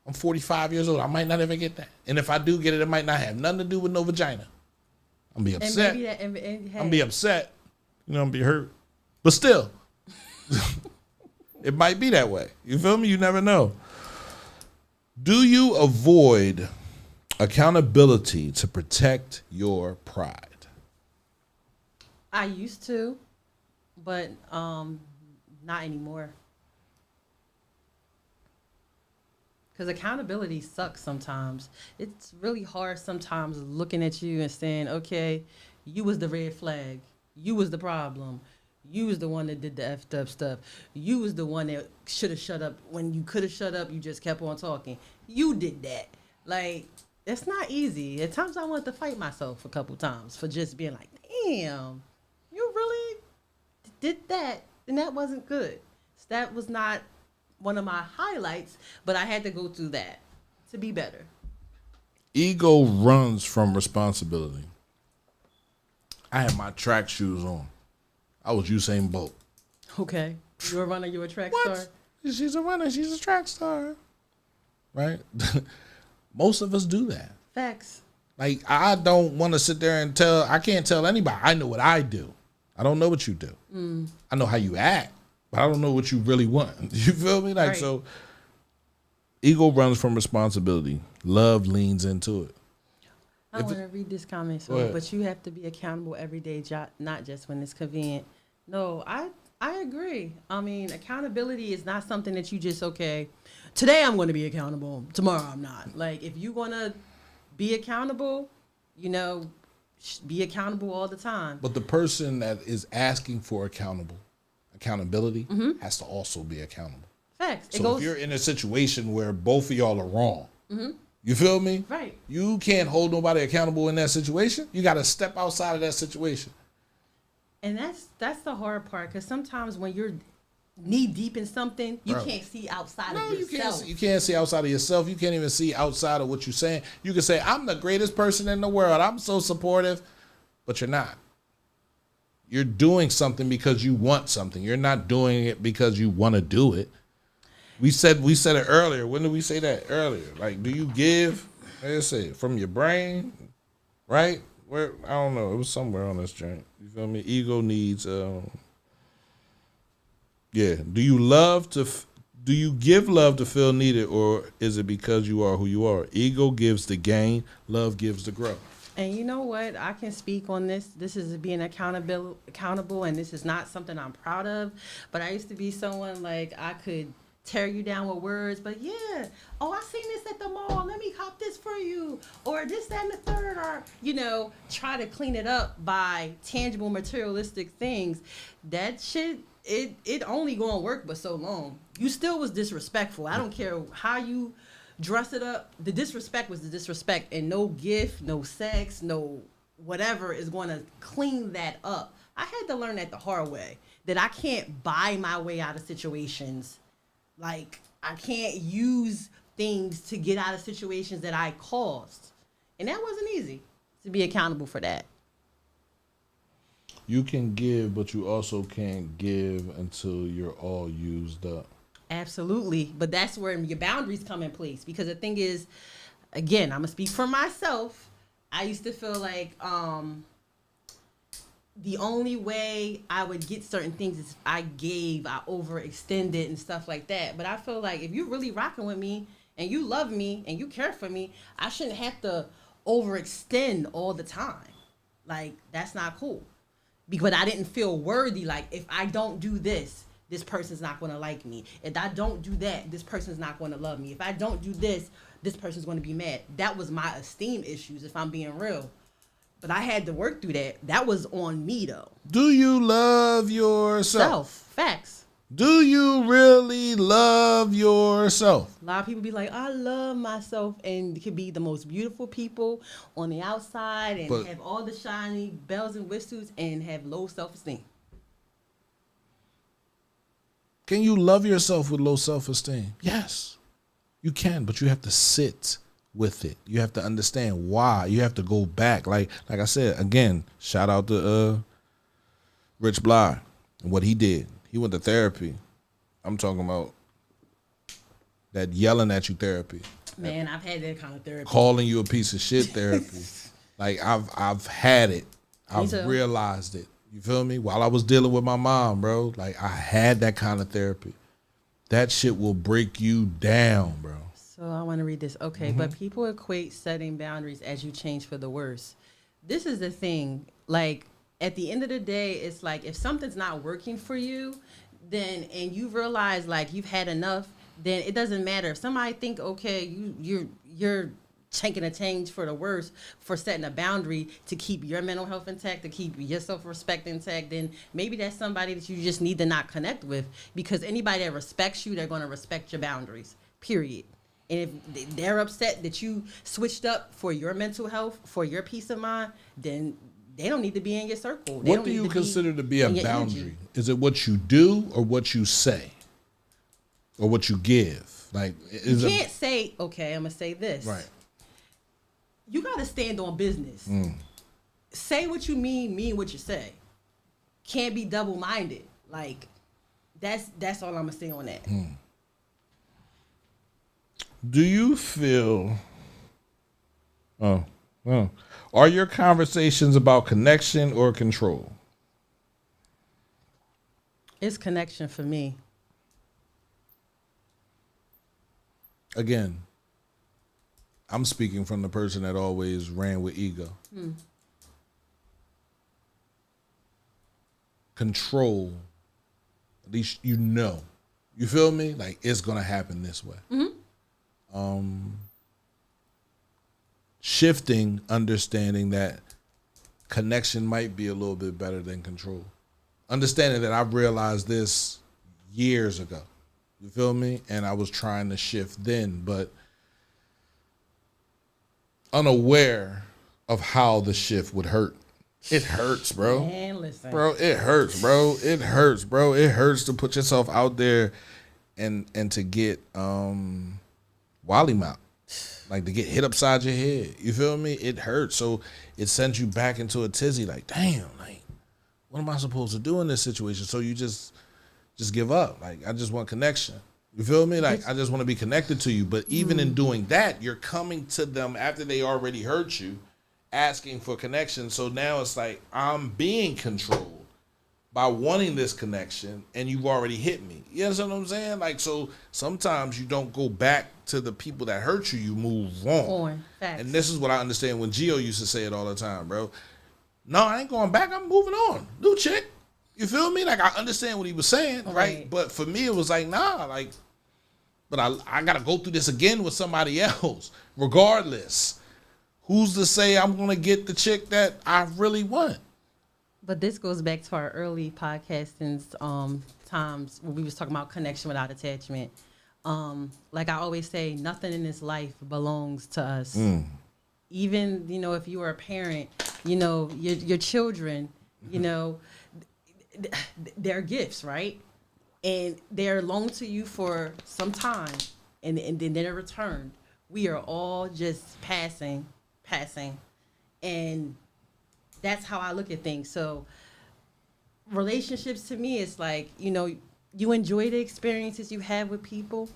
Speaker 1: I'm 45 years old. I might not ever get that. And if I do get it, it might not have nothing to do with no vagina. I'm gonna be upset. I'm gonna be upset. I'm gonna be hurt. But still. It might be that way. You feel me? You never know. Do you avoid accountability to protect your pride?
Speaker 2: I used to, but not anymore. Because accountability sucks sometimes. It's really hard sometimes looking at you and saying, okay, you was the red flag. You was the problem. You was the one that did the effed up stuff. You was the one that should have shut up. When you could have shut up, you just kept on talking. You did that. Like, it's not easy. At times I wanted to fight myself a couple times for just being like, damn, you really did that. And that wasn't good. So that was not one of my highlights, but I had to go through that to be better.
Speaker 1: Ego runs from responsibility. I had my track shoes on. I was Usain Bolt.
Speaker 2: Okay. You're a runner, you're a track star?
Speaker 1: She's a runner, she's a track star. Right? Most of us do that.
Speaker 2: Facts.
Speaker 1: Like, I don't want to sit there and I can't tell anybody. I know what I do. I don't know what you do. I know how you act, but I don't know what you really want. You feel me? Like,
Speaker 2: Right.
Speaker 1: so ego runs from responsibility. Love leans into it.
Speaker 2: I want to read this comment,
Speaker 1: Go ahead.
Speaker 2: but you have to be accountable every day, not just when it's convenient. No, I agree. I mean, accountability is not something that you just, okay, today I'm going to be accountable, tomorrow I'm not. Like, if you want to be accountable, be accountable all the time.
Speaker 1: But the person that is asking for accountability has to also be accountable.
Speaker 2: Facts.
Speaker 1: So if you're in a situation where both of y'all are wrong, you feel me?
Speaker 2: Right.
Speaker 1: You can't hold nobody accountable in that situation. You got to step outside of that situation.
Speaker 2: And that's the hard part, because sometimes when you're knee deep in something, you
Speaker 1: Bro.
Speaker 2: can't see outside
Speaker 1: No,
Speaker 2: of yourself.
Speaker 1: you can't see outside of yourself. You can't even see outside of what you're saying. You can say, I'm the greatest person in the world. I'm so supportive, but you're not. You're doing something because you want something. You're not doing it because you want to do it. We said it earlier. When did we say that earlier? Like, do you give? Like I said, from your brain, right? Where I don't know. It was somewhere on this joint. You feel me? Ego needs. Yeah. Do you give love to feel needed, or is it because you are who you are? Ego gives the gain. Love gives the growth.
Speaker 2: And you know what? I can speak on this. This is being accountable, and this is not something I'm proud of. But I used to be someone like I could tear you down with words, but yeah, oh, I seen this at the mall. Let me cop this for you, or this, that, and the third, or try to clean it up by tangible, materialistic things. That shit, it only gonna work but so long. You still was disrespectful. I don't care how you dress it up. The disrespect was the disrespect, and no gift, no sex, no whatever is going to clean that up. I had to learn that the hard way, that I can't buy my way out of situations. Like, I can't use things to get out of situations that I caused. And that wasn't easy, to be accountable for that.
Speaker 1: You can give, but you also can't give until you're all used up.
Speaker 2: Absolutely. But that's where your boundaries come in place. Because the thing is, again, I'm going to speak for myself. I used to feel like the only way I would get certain things is if I overextended and stuff like that. But I feel like if you're really rocking with me and you love me and you care for me, I shouldn't have to overextend all the time. Like, that's not cool. Because I didn't feel worthy. Like, if I don't do this, this person's not going to like me. If I don't do that, this person's not going to love me. If I don't do this, this person's going to be mad. That was my esteem issues, if I'm being real. But I had to work through that. That was on me, though.
Speaker 1: Do you love yourself?
Speaker 2: Facts.
Speaker 1: Do you really love yourself?
Speaker 2: A lot of people be like, I love myself, and could be the most beautiful people on the outside and have all the shiny bells and whistles and have low self-esteem.
Speaker 1: Can you love yourself with low self-esteem? Yes, you can, but you have to sit with it. You have to understand why. You have to go back. Like I said, again, shout out to Rich Bly and what he did. He went to therapy. I'm talking about that yelling at you therapy.
Speaker 2: Man, I've had that kind of therapy.
Speaker 1: Calling you a piece of shit therapy. Like, I've had it. I've
Speaker 2: too.
Speaker 1: realized it. You feel me? While I was dealing with my mom, bro, like, I had that kind of therapy. That shit will break you down, bro.
Speaker 2: So I want to read this. Okay, but people equate setting boundaries as you change for the worse. This is the thing. Like, at the end of the day, it's like, if something's not working for you, then, and you realize, like, you've had enough, then it doesn't matter. If somebody think, okay, you're taking a change for the worse for setting a boundary to keep your mental health intact, to keep your self-respect intact, then maybe that's somebody that you just need to not connect with, because anybody that respects you, they're going to respect your boundaries, period. And if they're upset that you switched up for your mental health, for your peace of mind, then they don't need to be in your circle.
Speaker 1: What do you consider to be a boundary? Is it what you do or what you say? Or what you give? Like,
Speaker 2: you can't say, okay, I'm going to say this.
Speaker 1: Right.
Speaker 2: You got to stand on business. Say what you mean what you say. Can't be double-minded. Like, that's all I'm going to say on that.
Speaker 1: Do you feel... are your conversations about connection or control?
Speaker 2: It's connection for me.
Speaker 1: Again, I'm speaking from the person that always ran with ego. Control, at least you know. You feel me? Like, it's going to happen this way. Shifting, understanding that connection might be a little bit better than control. Understanding that I realized this years ago. You feel me? And I was trying to shift then, but unaware of how the shift would hurt. It hurts, bro.
Speaker 2: Man, listen.
Speaker 1: Bro, it hurts, bro. It hurts, bro. It hurts to put yourself out there and to get wally mouth. Like, to get hit upside your head. You feel me? It hurts. So it sends you back into a tizzy, like, damn, like, what am I supposed to do in this situation? So you just give up. Like, I just want connection. You feel me? Like, I just want to be connected to you. But even in doing that, you're coming to them after they already hurt you, asking for connection. So now it's like, I'm being controlled by wanting this connection, and you've already hit me. You understand what I'm saying? Like, so sometimes you don't go back to the people that hurt you, you move on.
Speaker 2: Facts.
Speaker 1: And this is what I understand when Gio used to say it all the time, bro. No, I ain't going back, I'm moving on. New chick. You feel me? Like, I understand what he was saying, right? But for me, it was like, nah, like, but I got to go through this again with somebody else, regardless. Who's to say I'm going to get the chick that I really want?
Speaker 2: But this goes back to our early podcasting times when we was talking about connection without attachment. Like I always say, nothing in this life belongs to us. Even, if you are a parent, your children, they're gifts, right? And they're loaned to you for some time, and then they're returned. We are all just passing. And that's how I look at things. So relationships to me is like, you enjoy the experiences you have with people,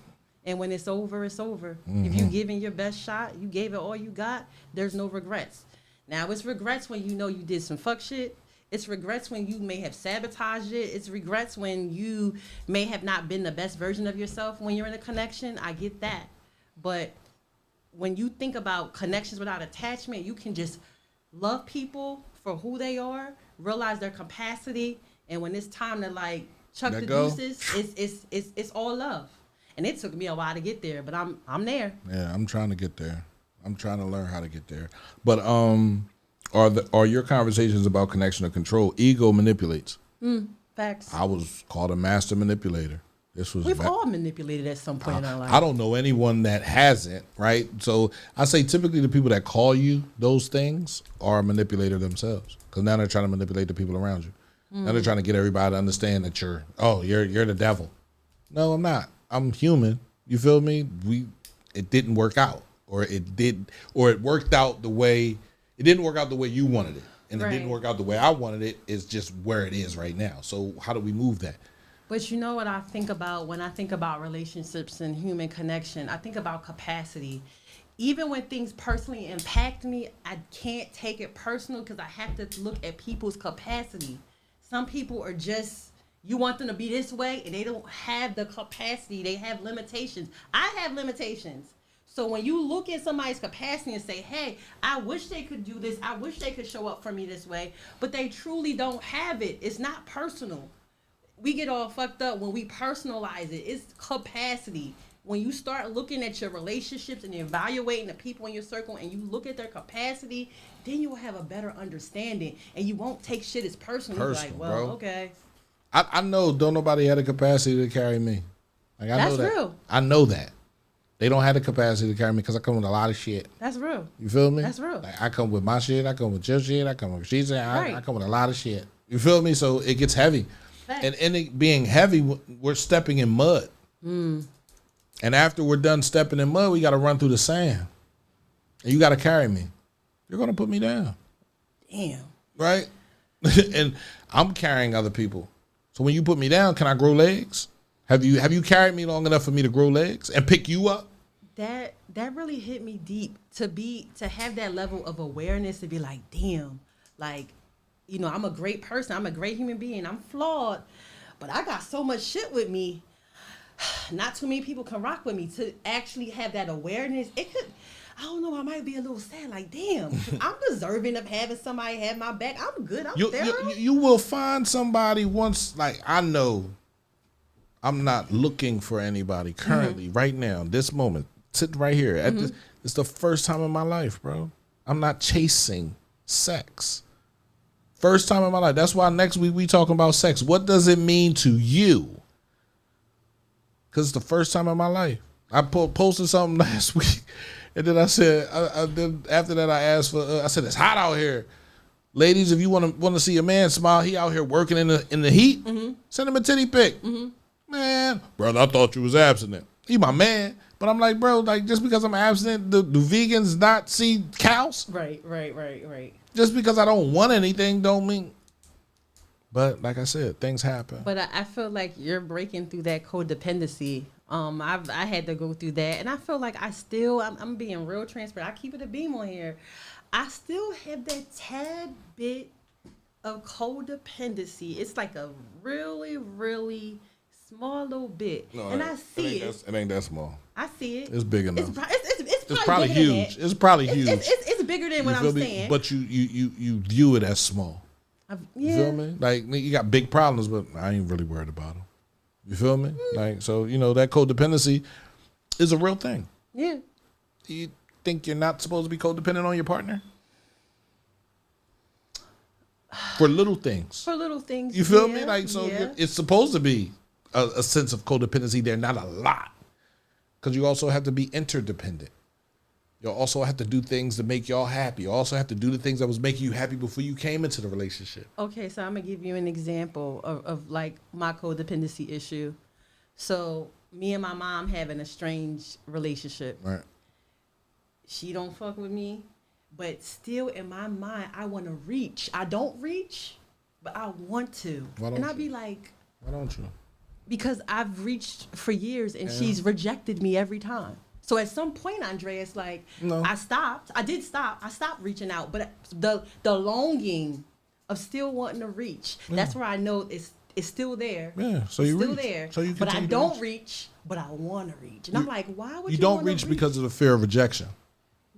Speaker 2: and when it's over, it's over. If you given your best shot, you gave it all you got, there's no regrets. Now, it's regrets when you did some fuck shit. It's regrets when you may have sabotaged it. It's regrets when you may have not been the best version of yourself when you're in a connection. I get that. But when you think about connections without attachment, you can just love people for who they are, realize their capacity, and when it's time to like chuck the deuces, it's all love. And it took me a while to get there, but I'm there.
Speaker 1: Yeah, I'm trying to get there. I'm trying to learn how to get there. But are your conversations about connection or control? Ego manipulates.
Speaker 2: Facts.
Speaker 1: I was called a master manipulator.
Speaker 2: We've all manipulated at some point in our life.
Speaker 1: I don't know anyone that hasn't, right? So I say typically the people that call you those things are a manipulator themselves, because now they're trying to manipulate the people around you. Now they're trying to get everybody to understand that you're the devil. No, I'm not. I'm human. You feel me? It didn't work out, or it worked out the way it didn't work out the way you wanted it, and it didn't work out the way I wanted it. It's just where it is right now. So how do we move that?
Speaker 2: But you know what I think about when I think about relationships and human connection? I think about capacity. Even when things personally impact me, I can't take it personal because I have to look at people's capacity. Some people are just, you want them to be this way and they don't have the capacity. They have limitations. I have limitations. So when you look at somebody's capacity and say, hey, I wish they could do this. I wish they could show up for me this way. But they truly don't have it. It's not personal. We get all fucked up when we personalize it. It's capacity. When you start looking at your relationships and evaluating the people in your circle and you look at their capacity, then you will have a better understanding and you won't take shit as personal. You're like, well, bro. Okay.
Speaker 1: I know don't nobody have the capacity to carry me. Like, I know that. Real. I know that. They don't have the capacity to carry me because I come with a lot of shit.
Speaker 2: That's real.
Speaker 1: You feel me?
Speaker 2: That's real.
Speaker 1: Like, I come with my shit. I come with your shit. I come with she's shit. I come with a lot of shit. You feel me? So it gets heavy. And it being heavy, we're stepping in mud. And after we're done stepping in mud, we got to run through the sand. And you got to carry me. You're going to put me down.
Speaker 2: Damn.
Speaker 1: Right? And I'm carrying other people. So when you put me down, can I grow legs? Have you carried me long enough for me to grow legs and pick you up?
Speaker 2: That really hit me deep to have that level of awareness to be like, damn, like, I'm a great person. I'm a great human being. I'm flawed. but I got so much shit with me. Not too many people can rock with me. To actually have that awareness, it could, I don't know, I might be a little sad. Like, damn, I'm deserving of having somebody have my back. I'm good. I'm thorough.
Speaker 1: You will find somebody once, like, I know I'm not looking for anybody currently, right now, this moment, sitting right here. It's the first time in my life, bro. I'm not chasing sex. First time in my life. That's why next week we talking about sex. What does it mean to you? Because it's the first time in my life. I posted something last week, and then I said, then after that I asked for, I said, it's hot out here. Ladies, if you want to see a man smile, he out here working in the heat, send him a titty pic. Man, brother, I thought you was abstinent. He my man. But I'm like, bro, like, just because I'm abstinent, do vegans not see cows?
Speaker 2: Right.
Speaker 1: Just because I don't want anything don't mean. But like I said, things happen.
Speaker 2: But I feel like you're breaking through that codependency. I had to go through that, and I feel like I'm being real transparent. I keep it a beam on here. I still have that tad bit of codependency. It's like a really, really small little bit,
Speaker 1: No,
Speaker 2: and I see it.
Speaker 1: It ain't that small.
Speaker 2: I see it.
Speaker 1: It's big enough.
Speaker 2: It's
Speaker 1: probably huge. It's probably huge.
Speaker 2: It's bigger than what I'm saying.
Speaker 1: But you view it as small. You feel me? Like, you got big problems, but I ain't really worried about them. You feel me? Like, so, that codependency is a real thing.
Speaker 2: Yeah.
Speaker 1: Do you think you're not supposed to be codependent on your partner? For little things. You feel me? Like, so it's supposed to be a sense of codependency there, not a lot. Because you also have to be interdependent. You'll also have to do things to make y'all happy. You also have to do the things that was making you happy before you came into the relationship.
Speaker 2: Okay, so I'm going to give you an example of like my codependency issue. So me and my mom having a strange relationship.
Speaker 1: Right.
Speaker 2: She don't fuck with me, but still in my mind, I want to reach. I don't reach, but I want to. And I'd be like,
Speaker 1: why don't you?
Speaker 2: Because I've reached for years and she's rejected me every time. So at some point, Andrea, it's like,
Speaker 1: no.
Speaker 2: I stopped. I did stop. I stopped reaching out. But the longing of still wanting to reach, that's where I know it's still there.
Speaker 1: Yeah, so you
Speaker 2: still
Speaker 1: reach.
Speaker 2: there.
Speaker 1: So you
Speaker 2: but I don't reach, but I want to reach. And I'm like, why would you
Speaker 1: don't reach because of the fear of rejection.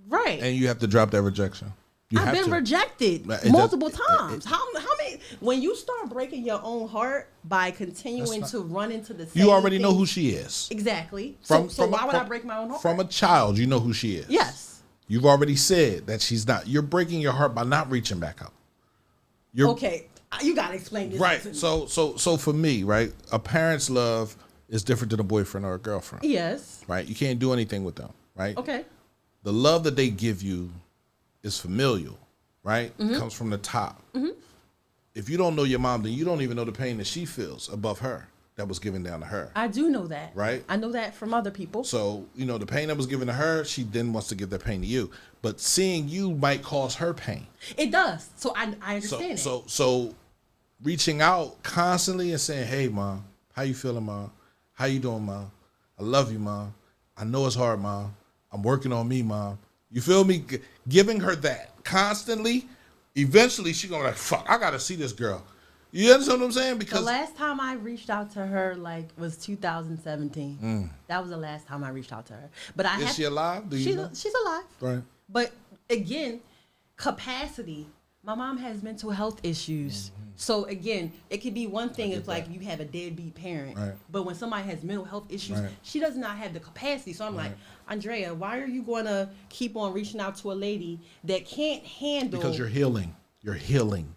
Speaker 2: Right.
Speaker 1: And you have to drop that rejection.
Speaker 2: I've been rejected multiple times. How many? When you start breaking your own heart by continuing to run into the same
Speaker 1: you already
Speaker 2: thing,
Speaker 1: know who she is.
Speaker 2: Exactly. So why would I break my own heart?
Speaker 1: From a child, you know who she is.
Speaker 2: Yes.
Speaker 1: You've already said that she's not. You're breaking your heart by not reaching back up.
Speaker 2: Okay. You gotta explain this.
Speaker 1: Right.
Speaker 2: To me.
Speaker 1: So for me, right, a parent's love is different than a boyfriend or a girlfriend.
Speaker 2: Yes.
Speaker 1: Right. You can't do anything with them. Right.
Speaker 2: Okay.
Speaker 1: The love that they give you is familial, right? It comes from the top. If you don't know your mom, then you don't even know the pain that she feels above her that was given down to her.
Speaker 2: I do know that.
Speaker 1: Right?
Speaker 2: I know that from other people.
Speaker 1: So, the pain that was given to her, she then wants to give that pain to you. But seeing you might cause her pain.
Speaker 2: It does. So I understand it.
Speaker 1: So reaching out constantly and saying, hey, Mom, how you feeling, Mom? How you doing, Mom? I love you, Mom. I know it's hard, Mom. I'm working on me, Mom. You feel me? Giving her that constantly, eventually she's going to be like, fuck, I got to see this girl. You understand what I'm saying? Because
Speaker 2: the last time I reached out to her, was 2017. That was the last time I reached out to her. But
Speaker 1: Is she alive? Do you know?
Speaker 2: She's alive.
Speaker 1: Right.
Speaker 2: But again, capacity. My mom has mental health issues. So again, it could be one thing if like you have a deadbeat parent.
Speaker 1: Right.
Speaker 2: But when somebody has mental health issues,
Speaker 1: Right.
Speaker 2: she does not have the capacity. So I'm like, Andrea, why are you going to keep on reaching out to a lady that can't handle?
Speaker 1: Because you're healing. You're healing.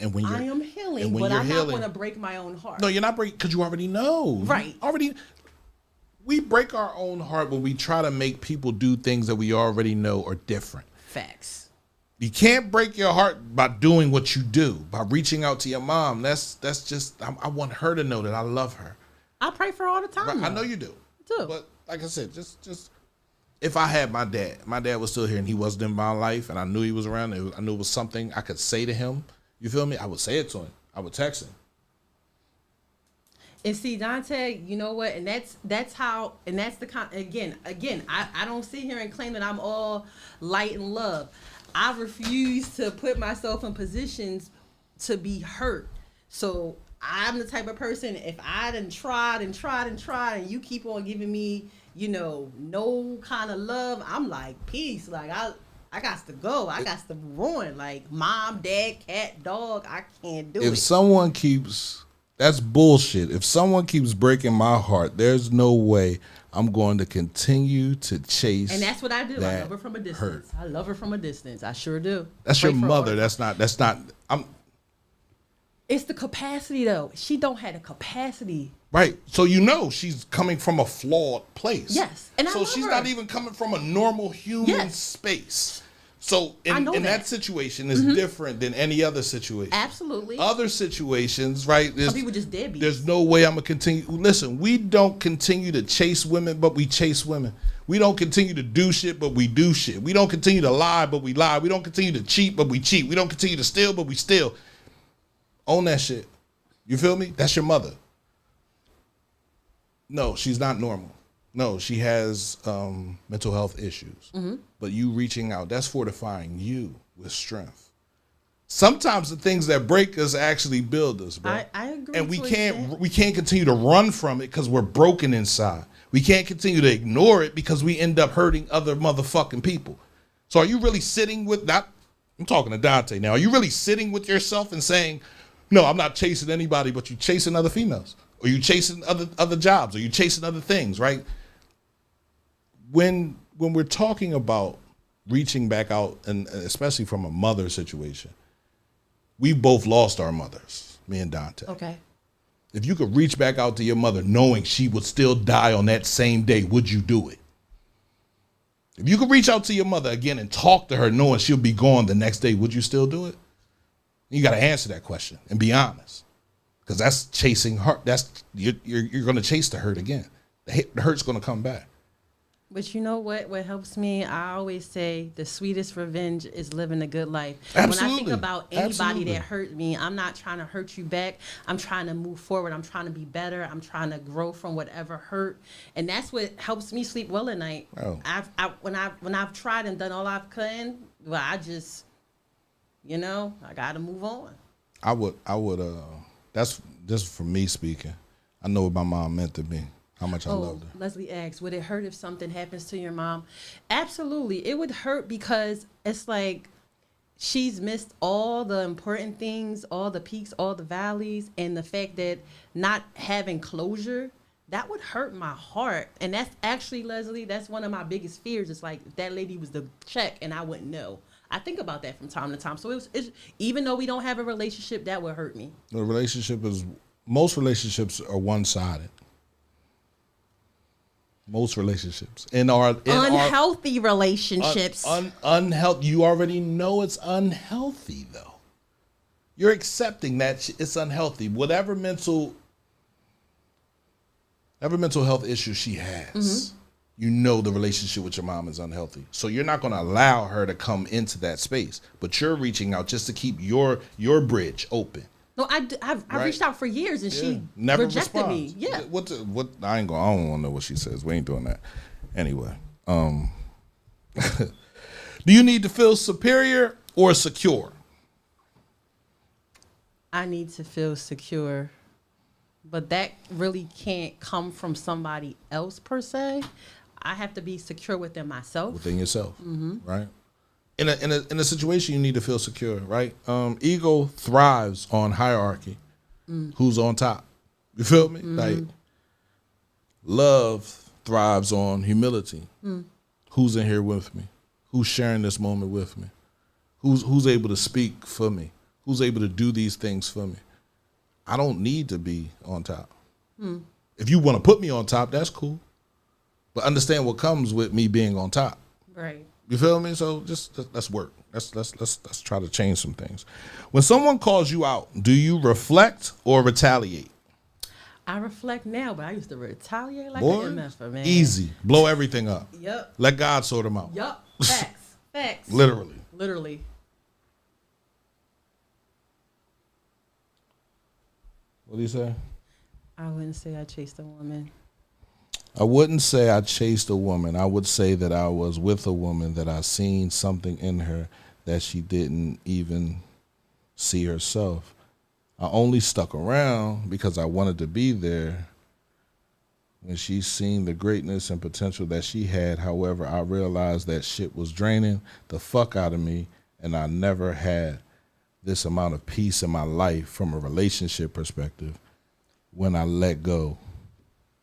Speaker 1: And when
Speaker 2: I am healing, but I'm not going to break my own heart.
Speaker 1: No, you're not breaking because you already know.
Speaker 2: Right.
Speaker 1: We break our own heart when we try to make people do things that we already know are different.
Speaker 2: Facts.
Speaker 1: You can't break your heart by doing what you do, by reaching out to your mom. That's just, I want her to know that I love her.
Speaker 2: I pray for her all the time.
Speaker 1: Right? I know you do.
Speaker 2: Too.
Speaker 1: But like I said, just if I had my dad was still here and he wasn't in my life and I knew he was around, I knew it was something I could say to him. You feel me? I would say it to him. I would text him.
Speaker 2: And see, Dante, you know what? And that's how, and that's the again, I don't sit here and claim that I'm all light and love. I refuse to put myself in positions to be hurt. So I'm the type of person, if I done tried and tried and tried and you keep on giving me, no kind of love, I'm like, peace. Like, I got to go. I got to move on. Like, mom, dad, cat, dog, I can't do it.
Speaker 1: If someone keeps, that's bullshit. If someone keeps breaking my heart, there's no way I'm going to continue to chase.
Speaker 2: And that's what I do. I love her from a distance. I love her from a distance. I sure do.
Speaker 1: That's your mother. That's not,
Speaker 2: It's the capacity, though. She don't have the capacity.
Speaker 1: Right. So she's coming from a flawed place.
Speaker 2: Yes. And
Speaker 1: so she's not even coming from a normal human space. So in that situation is different than any other situation.
Speaker 2: Absolutely.
Speaker 1: Other situations, right?
Speaker 2: Some people just deadbeats.
Speaker 1: There's no way I'm going to continue. Listen, we don't continue to chase women, but we chase women. We don't continue to do shit, but we do shit. We don't continue to lie, but we lie. We don't continue to cheat, but we cheat. We don't continue to steal, but we steal. Own that shit. You feel me? That's your mother. No, she's not normal. No, she has mental health issues. Mm-hmm. But you reaching out, that's fortifying you with strength. Sometimes the things that break us actually build us, bro.
Speaker 2: I agree.
Speaker 1: And we can't continue to run from it because we're broken inside. We can't continue to ignore it because we end up hurting other motherfucking people. So are you really sitting with that? I'm talking to Dante now. Are you really sitting with yourself and saying, no, I'm not chasing anybody, but you chasing other females? Or you chasing other jobs? Or you chasing other things, right? When we're talking about reaching back out, and especially from a mother situation, we both lost our mothers, me and Dante.
Speaker 2: Okay.
Speaker 1: If you could reach back out to your mother knowing she would still die on that same day, would you do it? If you could reach out to your mother again and talk to her knowing she'll be gone the next day, would you still do it? You got to answer that question and be honest, because that's chasing hurt. You're going to chase the hurt again. The hurt's going to come back.
Speaker 2: But you know what? What helps me, I always say the sweetest revenge is living a good life.
Speaker 1: Absolutely.
Speaker 2: When I think about anybody that hurt me, I'm not trying to hurt you back. I'm trying to move forward. I'm trying to be better. I'm trying to grow from whatever hurt. And that's what helps me sleep well at night.
Speaker 1: Oh.
Speaker 2: When I've tried and done all I can, well, I just, I got to move on.
Speaker 1: I would, that's just for me speaking. I know what my mom meant to me. How much I loved her.
Speaker 2: Leslie asks, would it hurt if something happens to your mom? Absolutely. It would hurt because it's like she's missed all the important things, all the peaks, all the valleys, and the fact that not having closure, that would hurt my heart. And that's actually, Leslie, that's one of my biggest fears. It's like if that lady was the check and I wouldn't know. I think about that from time to time. So it's even though we don't have a relationship, that would hurt me.
Speaker 1: Most relationships are one-sided. Most relationships
Speaker 2: unhealthy relationships.
Speaker 1: Unhealthy. You already know it's unhealthy, though. You're accepting that it's unhealthy. Whatever mental health issue she has, you know the relationship with your mom is unhealthy. So you're not going to allow her to come into that space, but you're reaching out just to keep your bridge open.
Speaker 2: No, I've reached out for years and she
Speaker 1: never
Speaker 2: rejected
Speaker 1: responds.
Speaker 2: me. Yeah.
Speaker 1: What? I don't want to know what she says. We ain't doing that. Anyway, do you need to feel superior or secure?
Speaker 2: I need to feel secure, but that really can't come from somebody else per se. I have to be secure within myself.
Speaker 1: Within yourself, right? In a situation, you need to feel secure, right? Ego thrives on hierarchy. Who's on top? You feel me? Like love thrives on humility. Who's in here with me? Who's sharing this moment with me? Who's able to speak for me? Who's able to do these things for me? I don't need to be on top. If you want to put me on top, that's cool. But understand what comes with me being on top.
Speaker 2: Right.
Speaker 1: You feel me? So just let's work. Let's try to change some things. When someone calls you out, do you reflect or retaliate?
Speaker 2: I reflect now, but I used to retaliate like
Speaker 1: Boy,
Speaker 2: an MF, man.
Speaker 1: Easy. Blow everything up.
Speaker 2: Yep.
Speaker 1: Let God sort them out.
Speaker 2: Yep. Facts. Facts.
Speaker 1: Literally. What do you say?
Speaker 2: I wouldn't say I chased a woman.
Speaker 1: I wouldn't say I chased a woman. I would say that I was with a woman that I seen something in her that she didn't even see herself. I only stuck around because I wanted to be there when she seen the greatness and potential that she had. However, I realized that shit was draining the fuck out of me, and I never had this amount of peace in my life from a relationship perspective when I let go.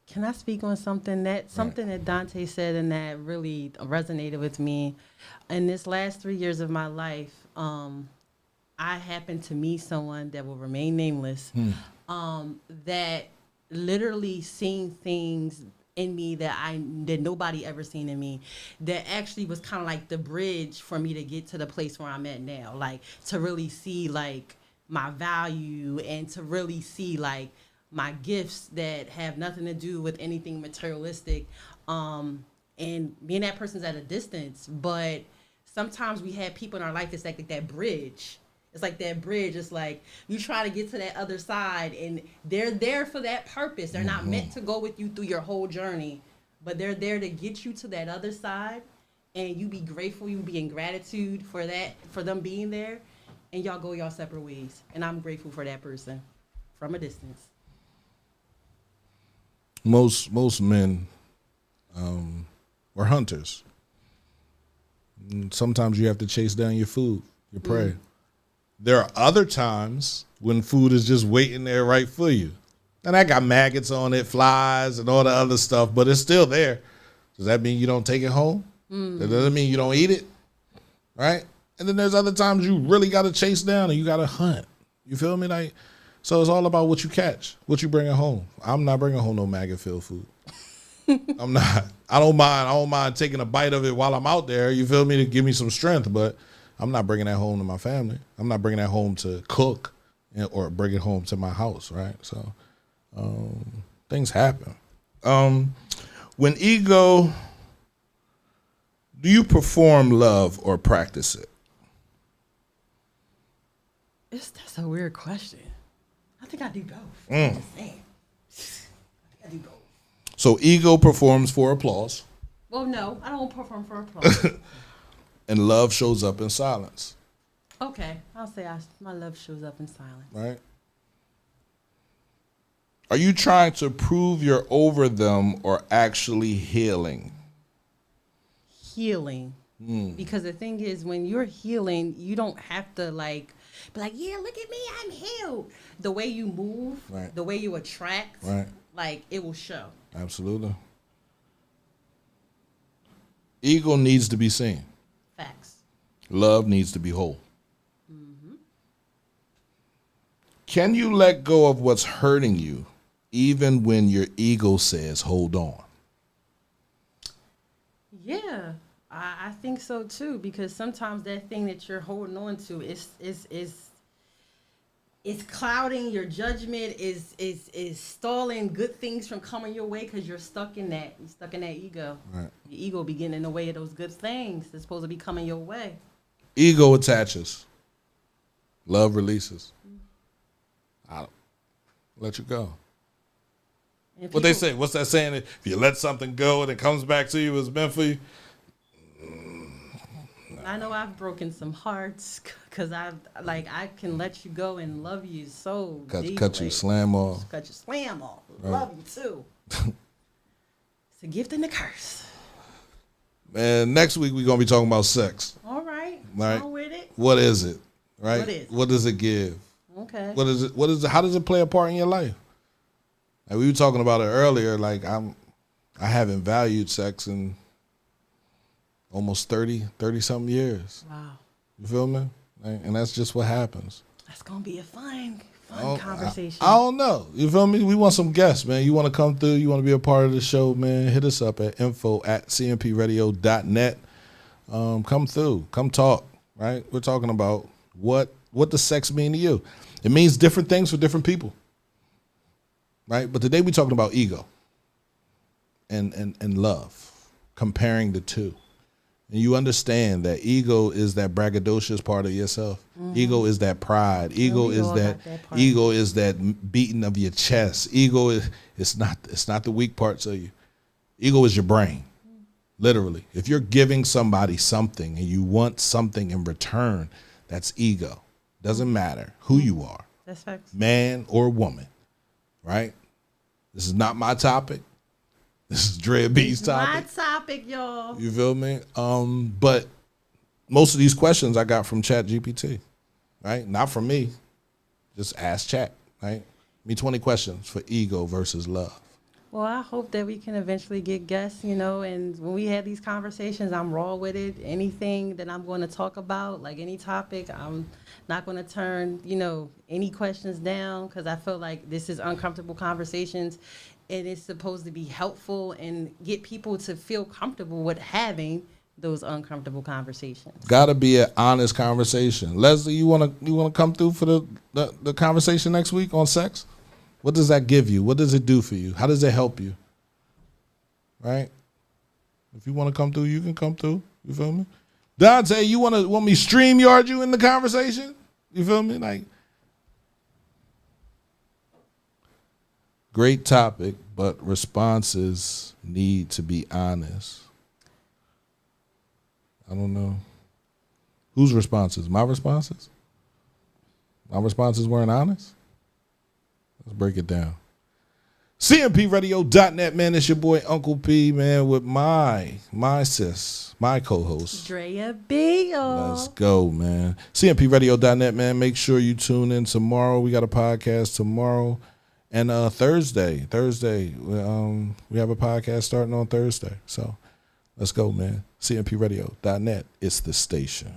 Speaker 2: Can I speak on something that Dante said and that really resonated with me? In this last 3 years of my life, I happened to meet someone that will remain nameless, that literally seen things in me that nobody ever seen in me, that actually was kind of like the bridge for me to get to the place where I'm at now, like to really see like my value and to really see like my gifts that have nothing to do with anything materialistic, and being that person's at a distance. But sometimes we have people in our life that's like that bridge. It's like that bridge. It's like you try to get to that other side, and they're there for that purpose. They're not meant to go with you through your whole journey, but they're there to get you to that other side, and you be grateful. You be in gratitude for that, for them being there, and y'all go y'all separate ways. And I'm grateful for that person from a distance.
Speaker 1: Most men are hunters. And sometimes you have to chase down your food, your prey. There are other times when food is just waiting there right for you. And I got maggots on it, flies, and all the other stuff, but it's still there. Does that mean you don't take it home? That doesn't mean you don't eat it, right? And then there's other times you really got to chase down and you got to hunt. You feel me? Like, so it's all about what you catch, what you bringing home. I'm not bringing home no maggot-filled food. I'm not. I don't mind taking a bite of it while I'm out there. You feel me? To give me some strength, but I'm not bringing that home to my family. I'm not bringing that home to cook or bring it home to my house, right? So things happen. When ego, do you perform love or practice it?
Speaker 2: That's a weird question. I think I do both. I'm just saying. I do both.
Speaker 1: So ego performs for applause.
Speaker 2: Well, no, I don't perform for applause.
Speaker 1: And love shows up in silence.
Speaker 2: Okay, I'll say my love shows up in silence.
Speaker 1: Right? Are you trying to prove you're over them or actually healing?
Speaker 2: Healing. Because the thing is, when you're healing, you don't have to like be like, yeah, look at me, I'm healed. The way you move,
Speaker 1: right,
Speaker 2: the way you attract,
Speaker 1: right,
Speaker 2: like it will show.
Speaker 1: Absolutely. Ego needs to be seen.
Speaker 2: Facts.
Speaker 1: Love needs to be whole. Can you let go of what's hurting you even when your ego says hold on?
Speaker 2: Yeah, I think so too, because sometimes that thing that you're holding on to is clouding your judgment, is stalling good things from coming your way because you're stuck in that ego.
Speaker 1: Right.
Speaker 2: Your ego be getting in the way of those good things that's supposed to be coming your way.
Speaker 1: Ego attaches. Love releases. I'll let you go. What they say, what's that saying? If you let something go and it comes back to you, it's meant for you.
Speaker 2: I know I've broken some hearts because I can let you go and love you so deeply.
Speaker 1: Cut you slam off.
Speaker 2: Cut you slam off.
Speaker 1: Right.
Speaker 2: Love you too. It's a gift and a curse.
Speaker 1: Man, next week we're gonna be talking about sex.
Speaker 2: All right.
Speaker 1: Right.
Speaker 2: On with it.
Speaker 1: What is it? Right.
Speaker 2: What is it?
Speaker 1: What does it give?
Speaker 2: Okay.
Speaker 1: What is it? What is it? How does it play a part in your life? Like we were talking about it earlier. Like I haven't valued sex in almost 30 something years.
Speaker 2: Wow.
Speaker 1: You feel me? And that's just what happens.
Speaker 2: That's gonna be a fun conversation.
Speaker 1: I don't know. You feel me? We want some guests, man. You want to come through? You want to be a part of the show, man? Hit us up at info@cmpradio.net. Come through. Come talk. Right? We're talking about what does sex mean to you? It means different things for different people. Right? But today we're talking about ego and love, comparing the two. And you understand that ego is that braggadocious part of yourself. Mm-hmm. Ego is that pride. Ego is that beating of your chest. Ego it's not the weak parts of you. Ego is your brain. Literally. If you're giving somebody something and you want something in return, that's ego. Doesn't matter who you are,
Speaker 2: That's facts.
Speaker 1: man or woman, right? This is not my topic. This is Drea B's topic.
Speaker 2: My topic, y'all.
Speaker 1: You feel me? But most of these questions I got from Chat GPT, right? Not from me. Just ask Chat, right? Me 20 questions for ego versus love.
Speaker 2: Well, I hope that we can eventually get guests, and when we have these conversations, I'm raw with it. Anything that I'm going to talk about, like any topic, I'm not going to turn, any questions down, because I feel like this is uncomfortable conversations, and it's supposed to be helpful and get people to feel comfortable with having those uncomfortable conversations.
Speaker 1: Gotta be an honest conversation. Leslie, you wanna come through for the conversation next week on sex? What does that give you? What does it do for you? How does it help you? Right? If you want to come through, you can come through. You feel me? Dante, you want me StreamYard you in the conversation? You feel me? Like, great topic, but responses need to be honest. I don't know. Whose responses? My responses? My responses weren't honest? Let's break it down. CMPRadio.net, man. It's your boy Uncle P, man, with my sis, my co-host.
Speaker 2: Drea B, y'all.
Speaker 1: Let's go, man. CMPRadio.net, man. Make sure you tune in tomorrow. We got a podcast tomorrow. And Thursday, we have a podcast starting on Thursday. So let's go, man. CMPRadio.net. It's the station.